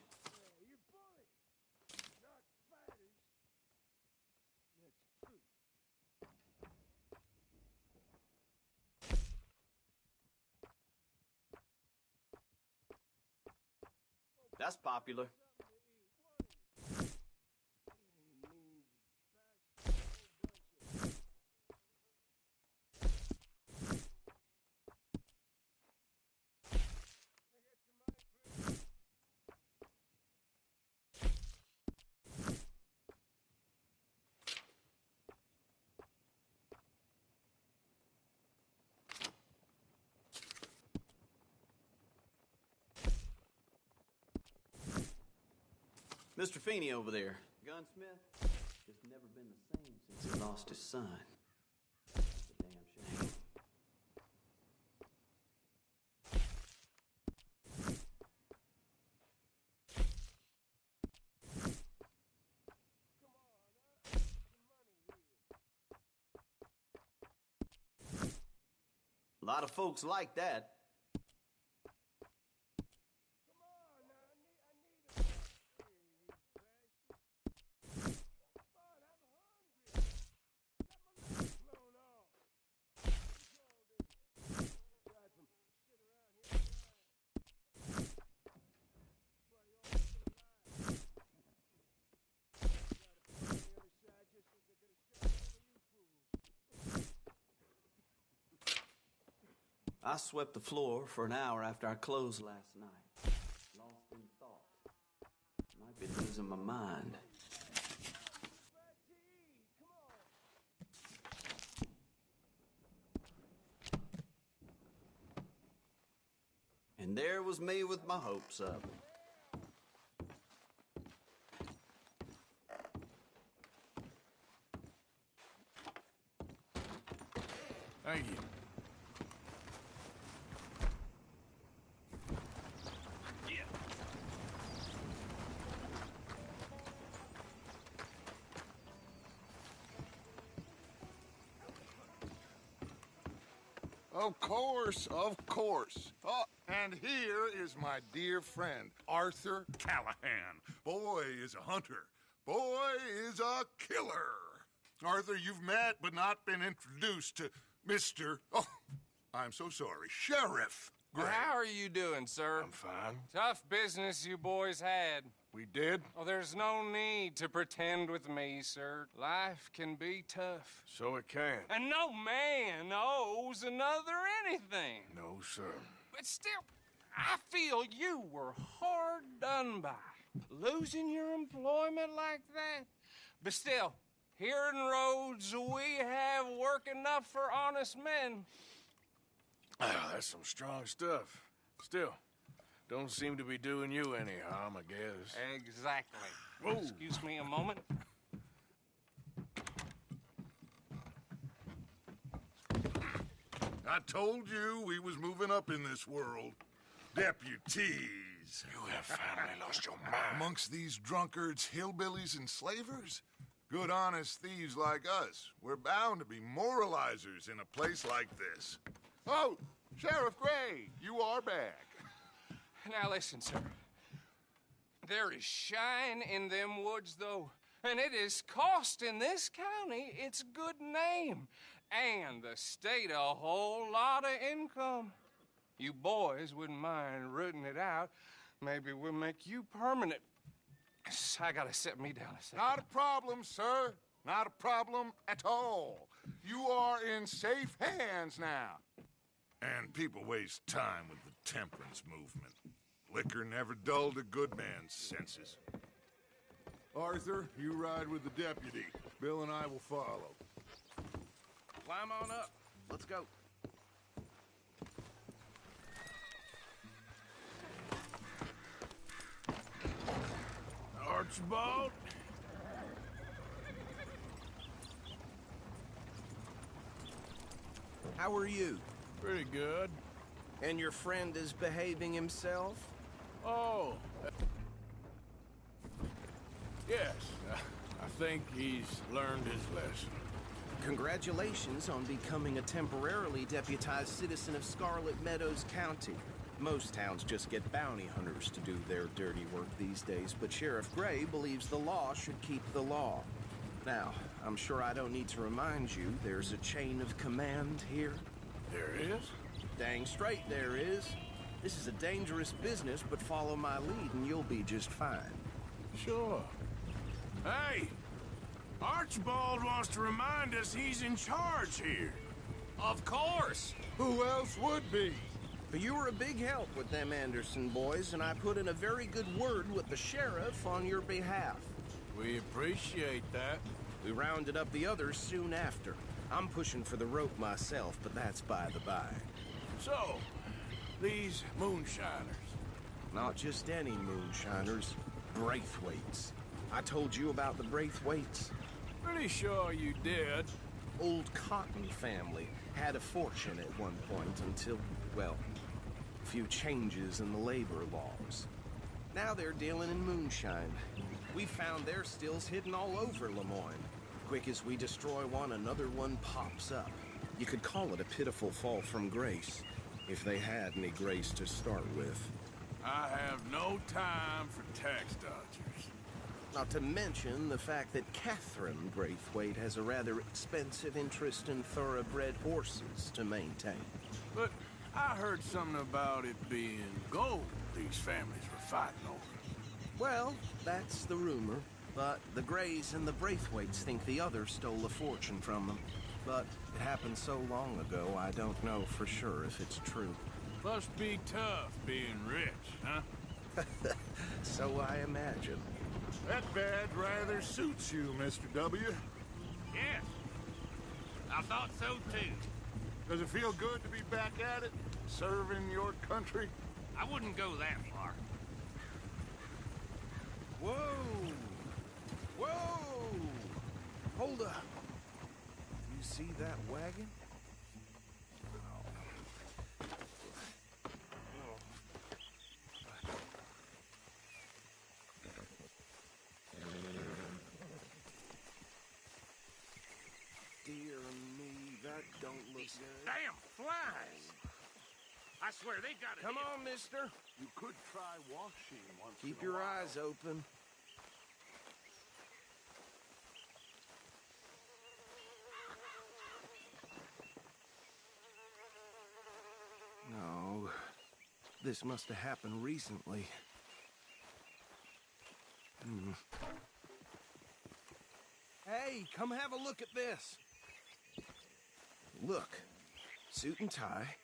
That's popular. Mr. Feeney over there, gunsmith, just never been the same since he lost his son. That's a damn shame. A lot of folks like that. I swept the floor for an hour after I closed last night. Lost in thought. Might be losing my mind. And there was me with my hopes up. Thank you. Of course, of course. Oh, and here is my dear friend, Arthur Callahan. Boy is a hunter. Boy is a killer. Arthur, you've met but not been introduced to Mr. Oh, I'm so sorry, Sheriff Gray. How are you doing, sir? I'm fine. Tough business you boys had. We did? Oh, there's no need to pretend with me, sir. Life can be tough. So it can. And no man owes another anything. No, sir. But still, I feel you were hard done by. Losing your employment like that. But still, here in Rhodes, we have work enough for honest men. Ah, that's some strong stuff. Still, don't seem to be doing you any harm, I guess. Exactly. Whoa. Excuse me a moment. I told you we was moving up in this world. Deputies. You have finally lost your mind. Amongst these drunkards, hillbillies, and slavers? Good, honest thieves like us. We're bound to be moralizers in a place like this. Oh, Sheriff Gray, you are back. Now listen, sir. There is shine in them woods, though, and it is costing this county its good name and the state a whole lot of income. You boys wouldn't mind rooting it out. Maybe we'll make you permanent. I gotta sit me down a second. Not a problem, sir. Not a problem at all. You are in safe hands now. And people waste time with the temperance movement. Liquor never dulled a good man's senses. Arthur, you ride with the deputy. Bill and I will follow. Climb on up. Let's go. Archibald? How are you? Pretty good. And your friend is behaving himself? Oh. Yes. I think he's learned his lesson. Congratulations on becoming a temporarily deputized citizen of Scarlet Meadows County. Most towns just get bounty hunters to do their dirty work these days, but Sheriff Gray believes the law should keep the law. Now, I'm sure I don't need to remind you there's a chain of command here. There is? Dang straight there is. This is a dangerous business, but follow my lead and you'll be just fine. Sure. Hey! Archibald wants to remind us he's in charge here. Of course! Who else would be? But you were a big help with them Anderson boys, and I put in a very good word with the sheriff on your behalf. We appreciate that. We rounded up the others soon after. I'm pushing for the rope myself, but that's by the by. So, these moonshiners. Not just any moonshiners, Braithwaites. I told you about the Braithwaites. Pretty sure you did. Old Cotton family had a fortune at one point until, well, a few changes in the labor laws. Now they're dealing in moonshine. We found their stills hidden all over Lemoyne. Quick as we destroy one, another one pops up. You could call it a pitiful fall from grace, if they had any grace to start with. I have no time for tax dodgers. Not to mention the fact that Catherine Braithwaite has a rather expensive interest in thoroughbred horses to maintain. But I heard something about it being gold these families were fighting over. Well, that's the rumor. But the Grays and the Braithwaites think the others stole a fortune from them. But it happened so long ago, I don't know for sure if it's true. Must be tough being rich, huh? So I imagine. That badge rather suits you, Mr. W. Yes. I thought so, too. Does it feel good to be back at it, serving your country? I wouldn't go that far. Whoa! Whoa! Hold up. You see that wagon? Dear me, that don't look good. Damn flies! I swear they got it. Come on, mister. You could try washing once Keep in a your while. eyes open. This must have happened recently. Hey, come have a look at this. Look, suit and tie,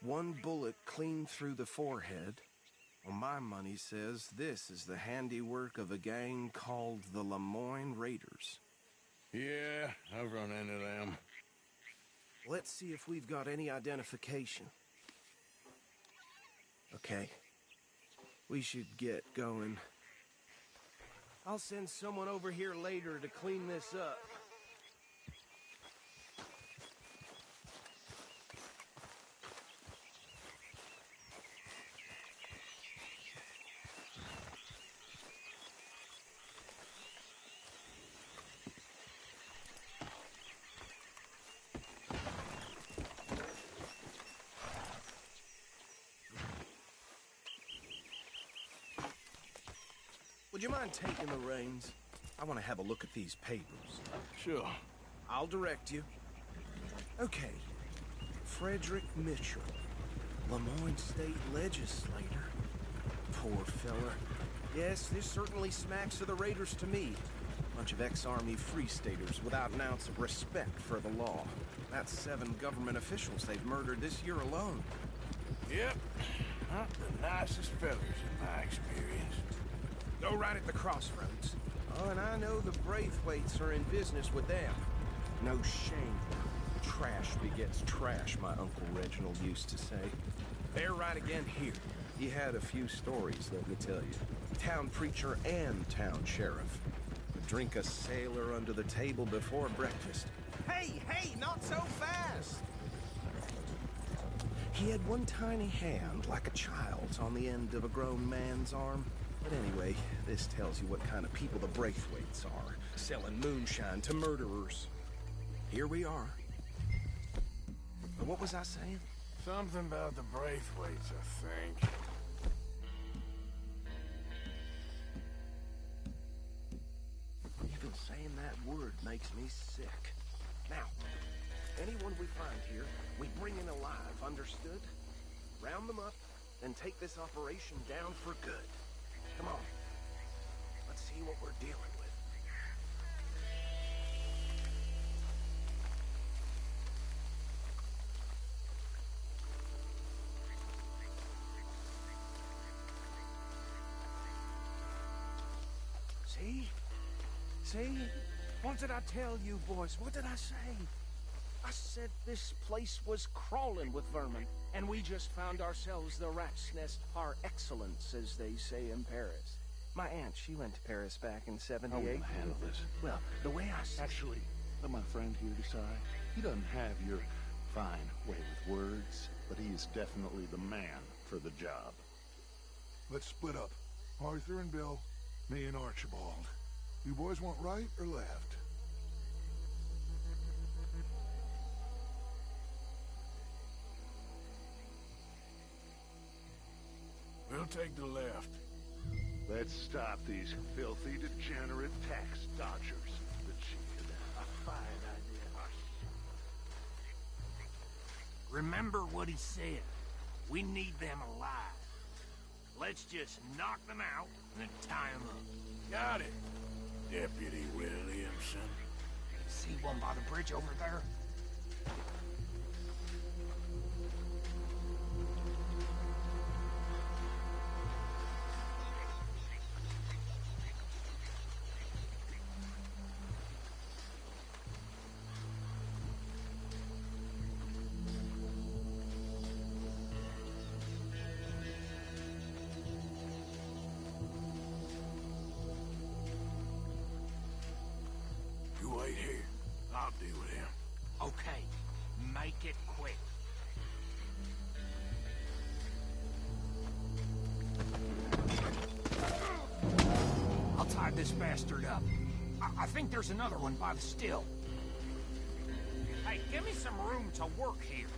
one bullet clean through the forehead. Well, my money says this is the handiwork of a gang called the Lemoyne Raiders. Yeah, I've run into them. Let's see if we've got any identification. Okay. We should get going. I'll send someone over here later to clean this up. Would you mind taking the reins? I want to have a look at these papers. Sure. I'll direct you. Okay. Frederick Mitchell, Lemoyne State Legislator. Poor fella. Yes, this certainly smacks of the Raiders to me. Bunch of ex-Army Free Staters without an ounce of respect for the law. That's 7 government officials they've murdered this year alone. Yep. Not the nicest fellas in my experience. Go right at the crossroads. Oh, and I know the Braithwaites are in business with them. No shame. Trash begets trash, my Uncle Reginald used to say. They're right again here. He had a few stories, let me tell you. Town preacher and town sheriff. Would drink a sailor under the table before breakfast. Hey, not so fast! He had one tiny hand, like a child's, on the end of a grown man's arm. But anyway, this tells you what kind of people the Braithwaites are, selling moonshine to murderers. Here we are. But what was I saying? Something about the Braithwaites, I think. Even saying that word makes me sick. Now, anyone we find here, we bring in alive, understood? Round them up, and take this operation down for good. Come on. Let's see what we're dealing with. See? What did I tell you, boys? What did I say? I said this place was crawling with vermin, and we just found ourselves the rat's nest par excellence, as they say in Paris. My aunt, she went to Paris back in '78. How are we gonna handle this? Well, the way I... Actually, let my friend here decide. He doesn't have your fine way with words, but he is definitely the man for the job. Let's split up. Arthur and Bill, me and Archibald. You boys want right or left? We'll take the left. Let's stop these filthy, degenerate tax dodgers. The chicken. A fine idea. Remember what he said. We need them alive. Let's just knock them out and then tie them up. Got it, Deputy Williamson. See one by the bridge over there? Wait here. I'll deal with him. Okay, make it quick. I'll tie this bastard up. I think there's another one by the still. Hey, give me some room to work here.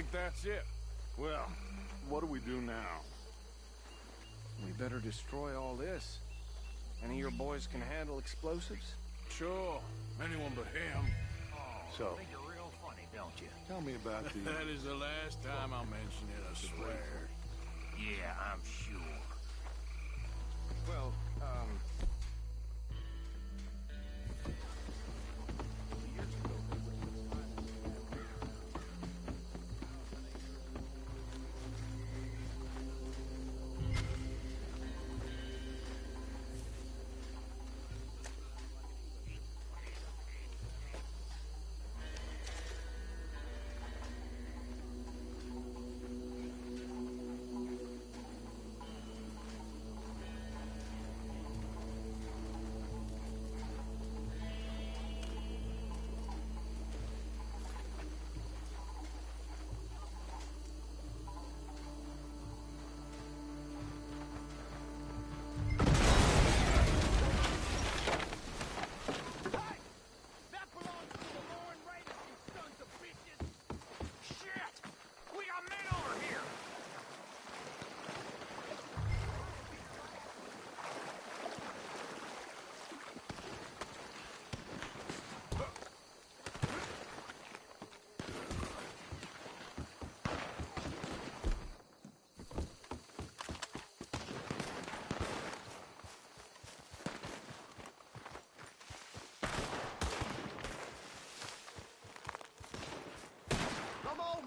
think that's it. Well, what do we do now? We better destroy all this. Any of your boys can handle explosives? Sure. Anyone but him. Oh, I think you're real funny, don't you? Tell me about the... That is the last time I'll mention it, I swear. Yeah, I'm sure. Well,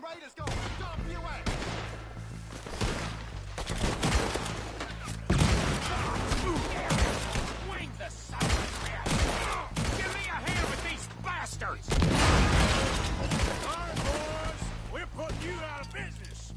Raiders go! Stop you away! Wing the son of a bitch! Give me a hand with these bastards! All right, boys. We're putting you out of business.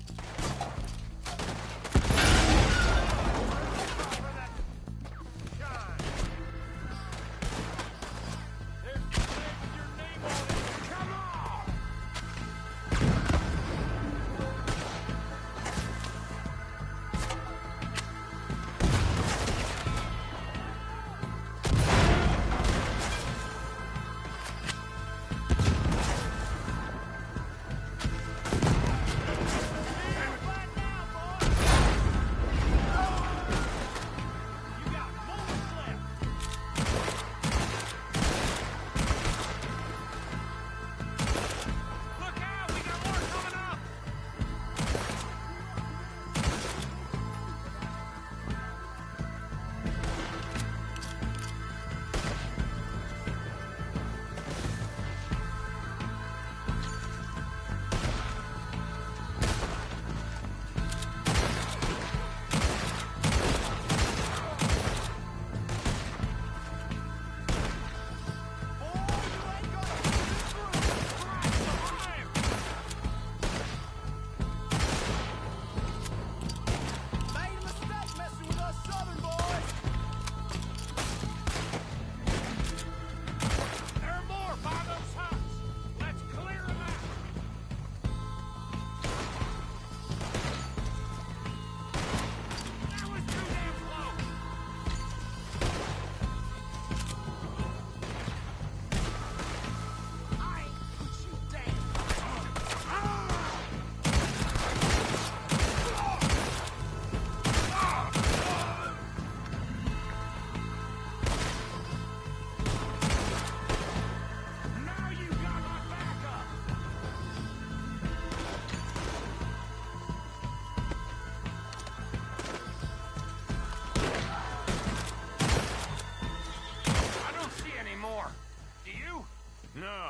No.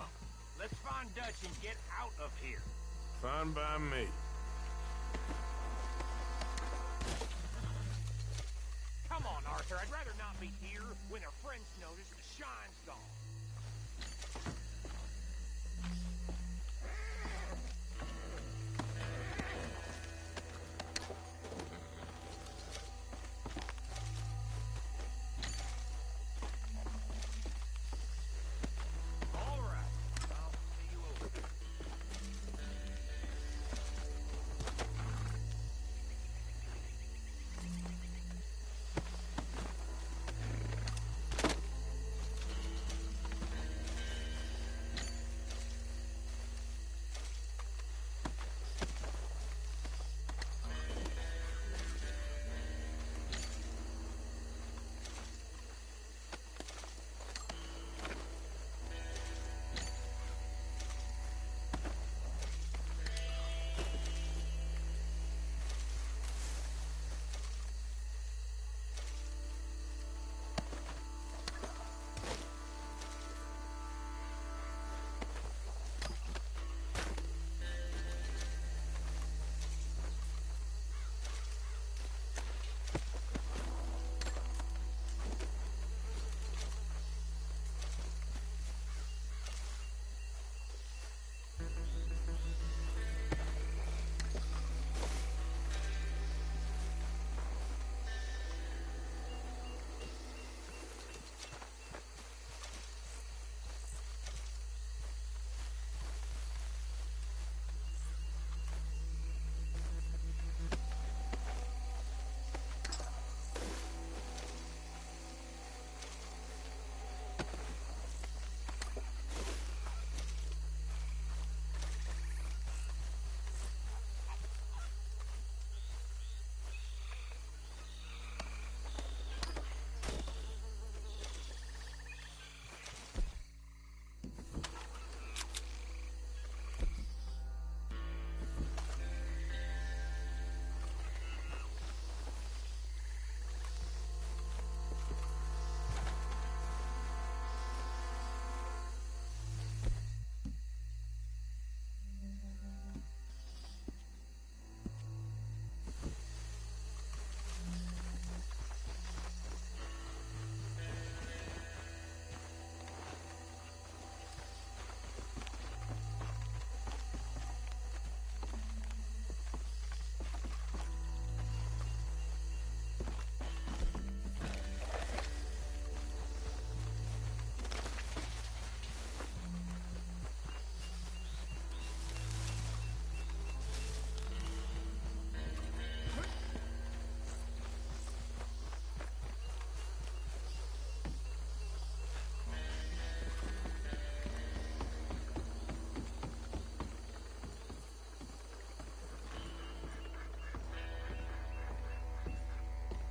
Let's find Dutch and get out of here. Fine by me. Come on, Arthur. I'd rather not be here when our friends notice the shine's gone.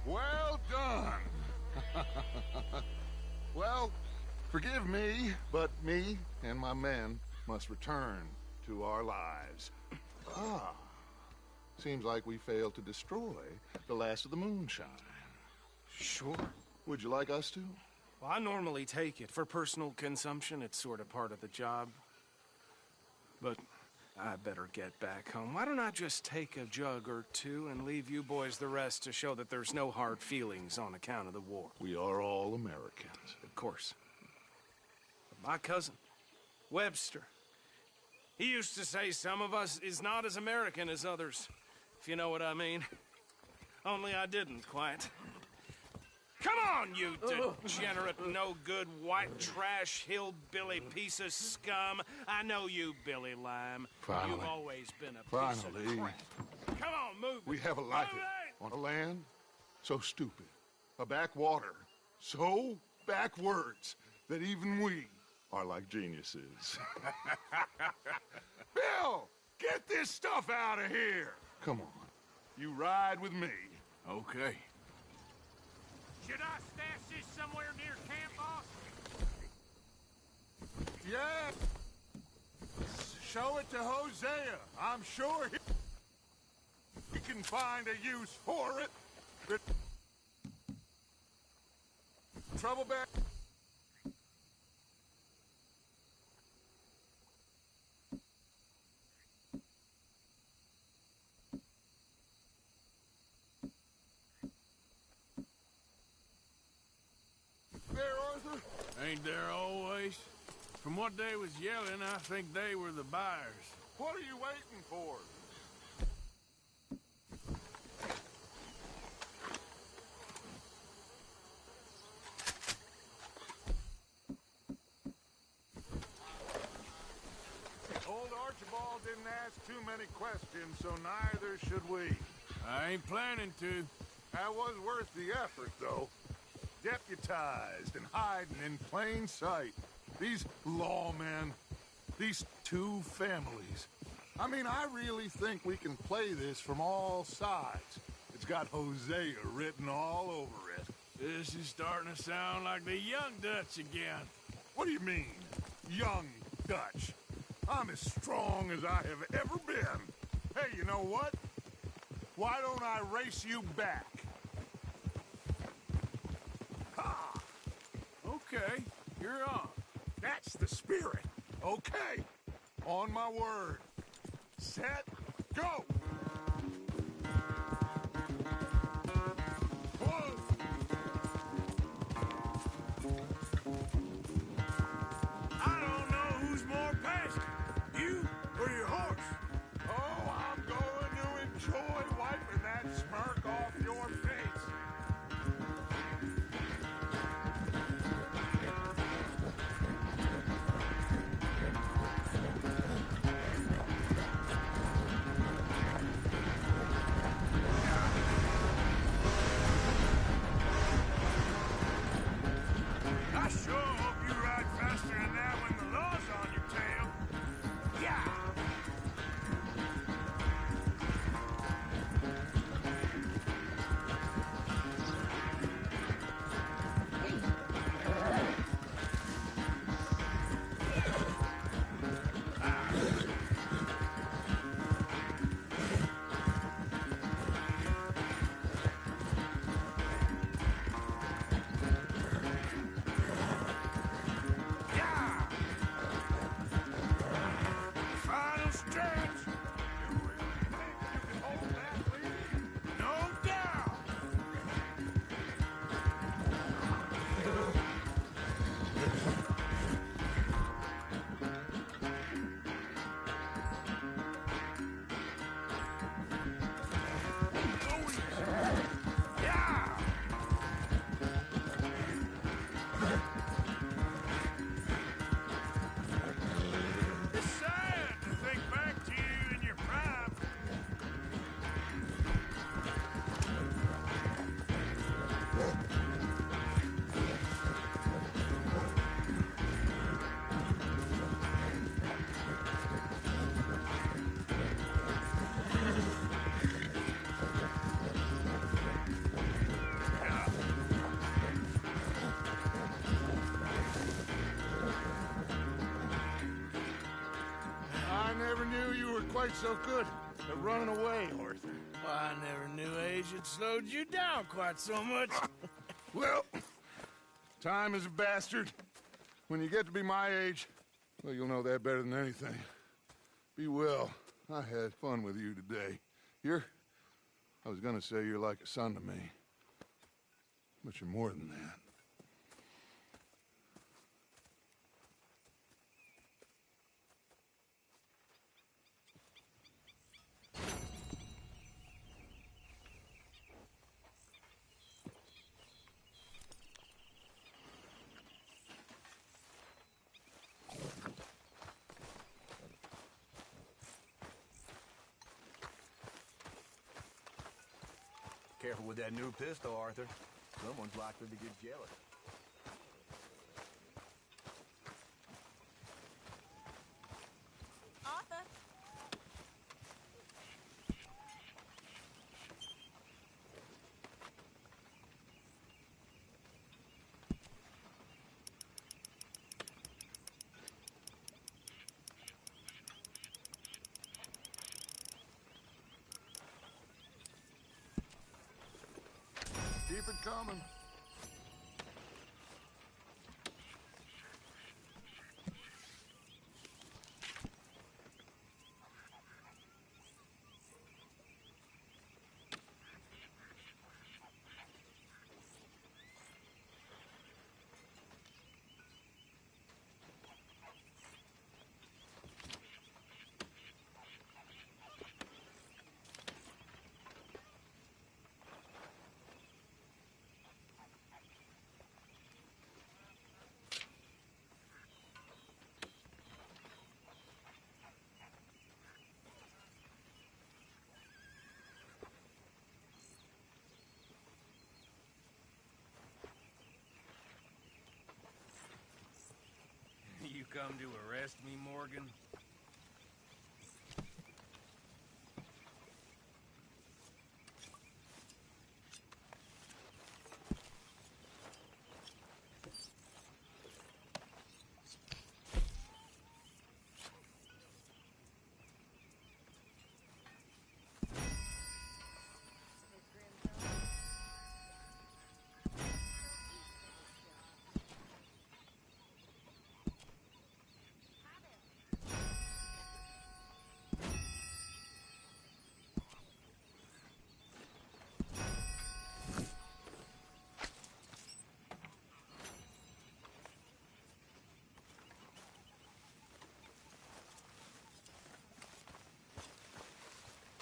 Well done. Well, forgive me, but me and my men must return to our lives. Ah, seems like we failed to destroy the last of the moonshine. Sure. Would you like us to? Well, I normally take it for personal consumption. It's sort of part of the job. But I better get back home. Why don't I just take a jug or two and leave you boys the rest to show that there's no hard feelings on account of the war? We are all Americans. Of course. But my cousin, Webster, he used to say some of us is not as American as others, if you know what I mean. Only I didn't quite. Come on, you degenerate, no-good, white trash, hillbilly piece of scum. I know you, Billy Lime. Finally. You've always been a piece of crap. Come on, move it. We have a life on a land so stupid, a backwater so backwards that even we are like geniuses. Bill, get this stuff out of here. Come on, you ride with me. Okay. Should I stash this somewhere near camp, boss? Yeah. Show it to Hosea. I'm sure he can find a use for it. The trouble back. There, Arthur? Ain't there always? From what they was yelling, I think they were the buyers. What are you waiting for? Old Archibald didn't ask too many questions, so neither should we. I ain't planning to. That was worth the effort, though. Deputized and hiding in plain sight. These lawmen, these two families. I mean, I really think we can play this from all sides. It's got Hosea written all over it. This is starting to sound like the Young Dutch again. What do you mean, Young Dutch? I'm as strong as I have ever been. Hey, you know what? Why don't I race you back? Ha! Okay, you're on. That's the spirit. Okay. On my word. Set, go! Whoa! I don't know who's more passionate, you or your horse. Oh, I'm going to enjoy wiping that smirk off your face. quite so good at running away, Arthur. Well, I never knew age had slowed you down quite so much. Well, time is a bastard. When you get to be my age, well, you'll know that better than anything. Be well. I had fun with you today. I was gonna say you're like a son to me. But you're more than that. Careful with that new pistol, Arthur. Someone's likely to get jealous. Arthur? Keep it coming. You come to arrest me, Morgan?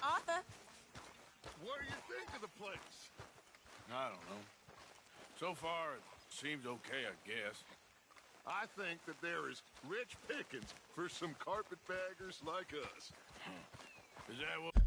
Arthur? What do you think of the place? I don't know. So far, it seems okay, I guess. I think that there is rich pickings for some carpetbaggers like us. Is that what...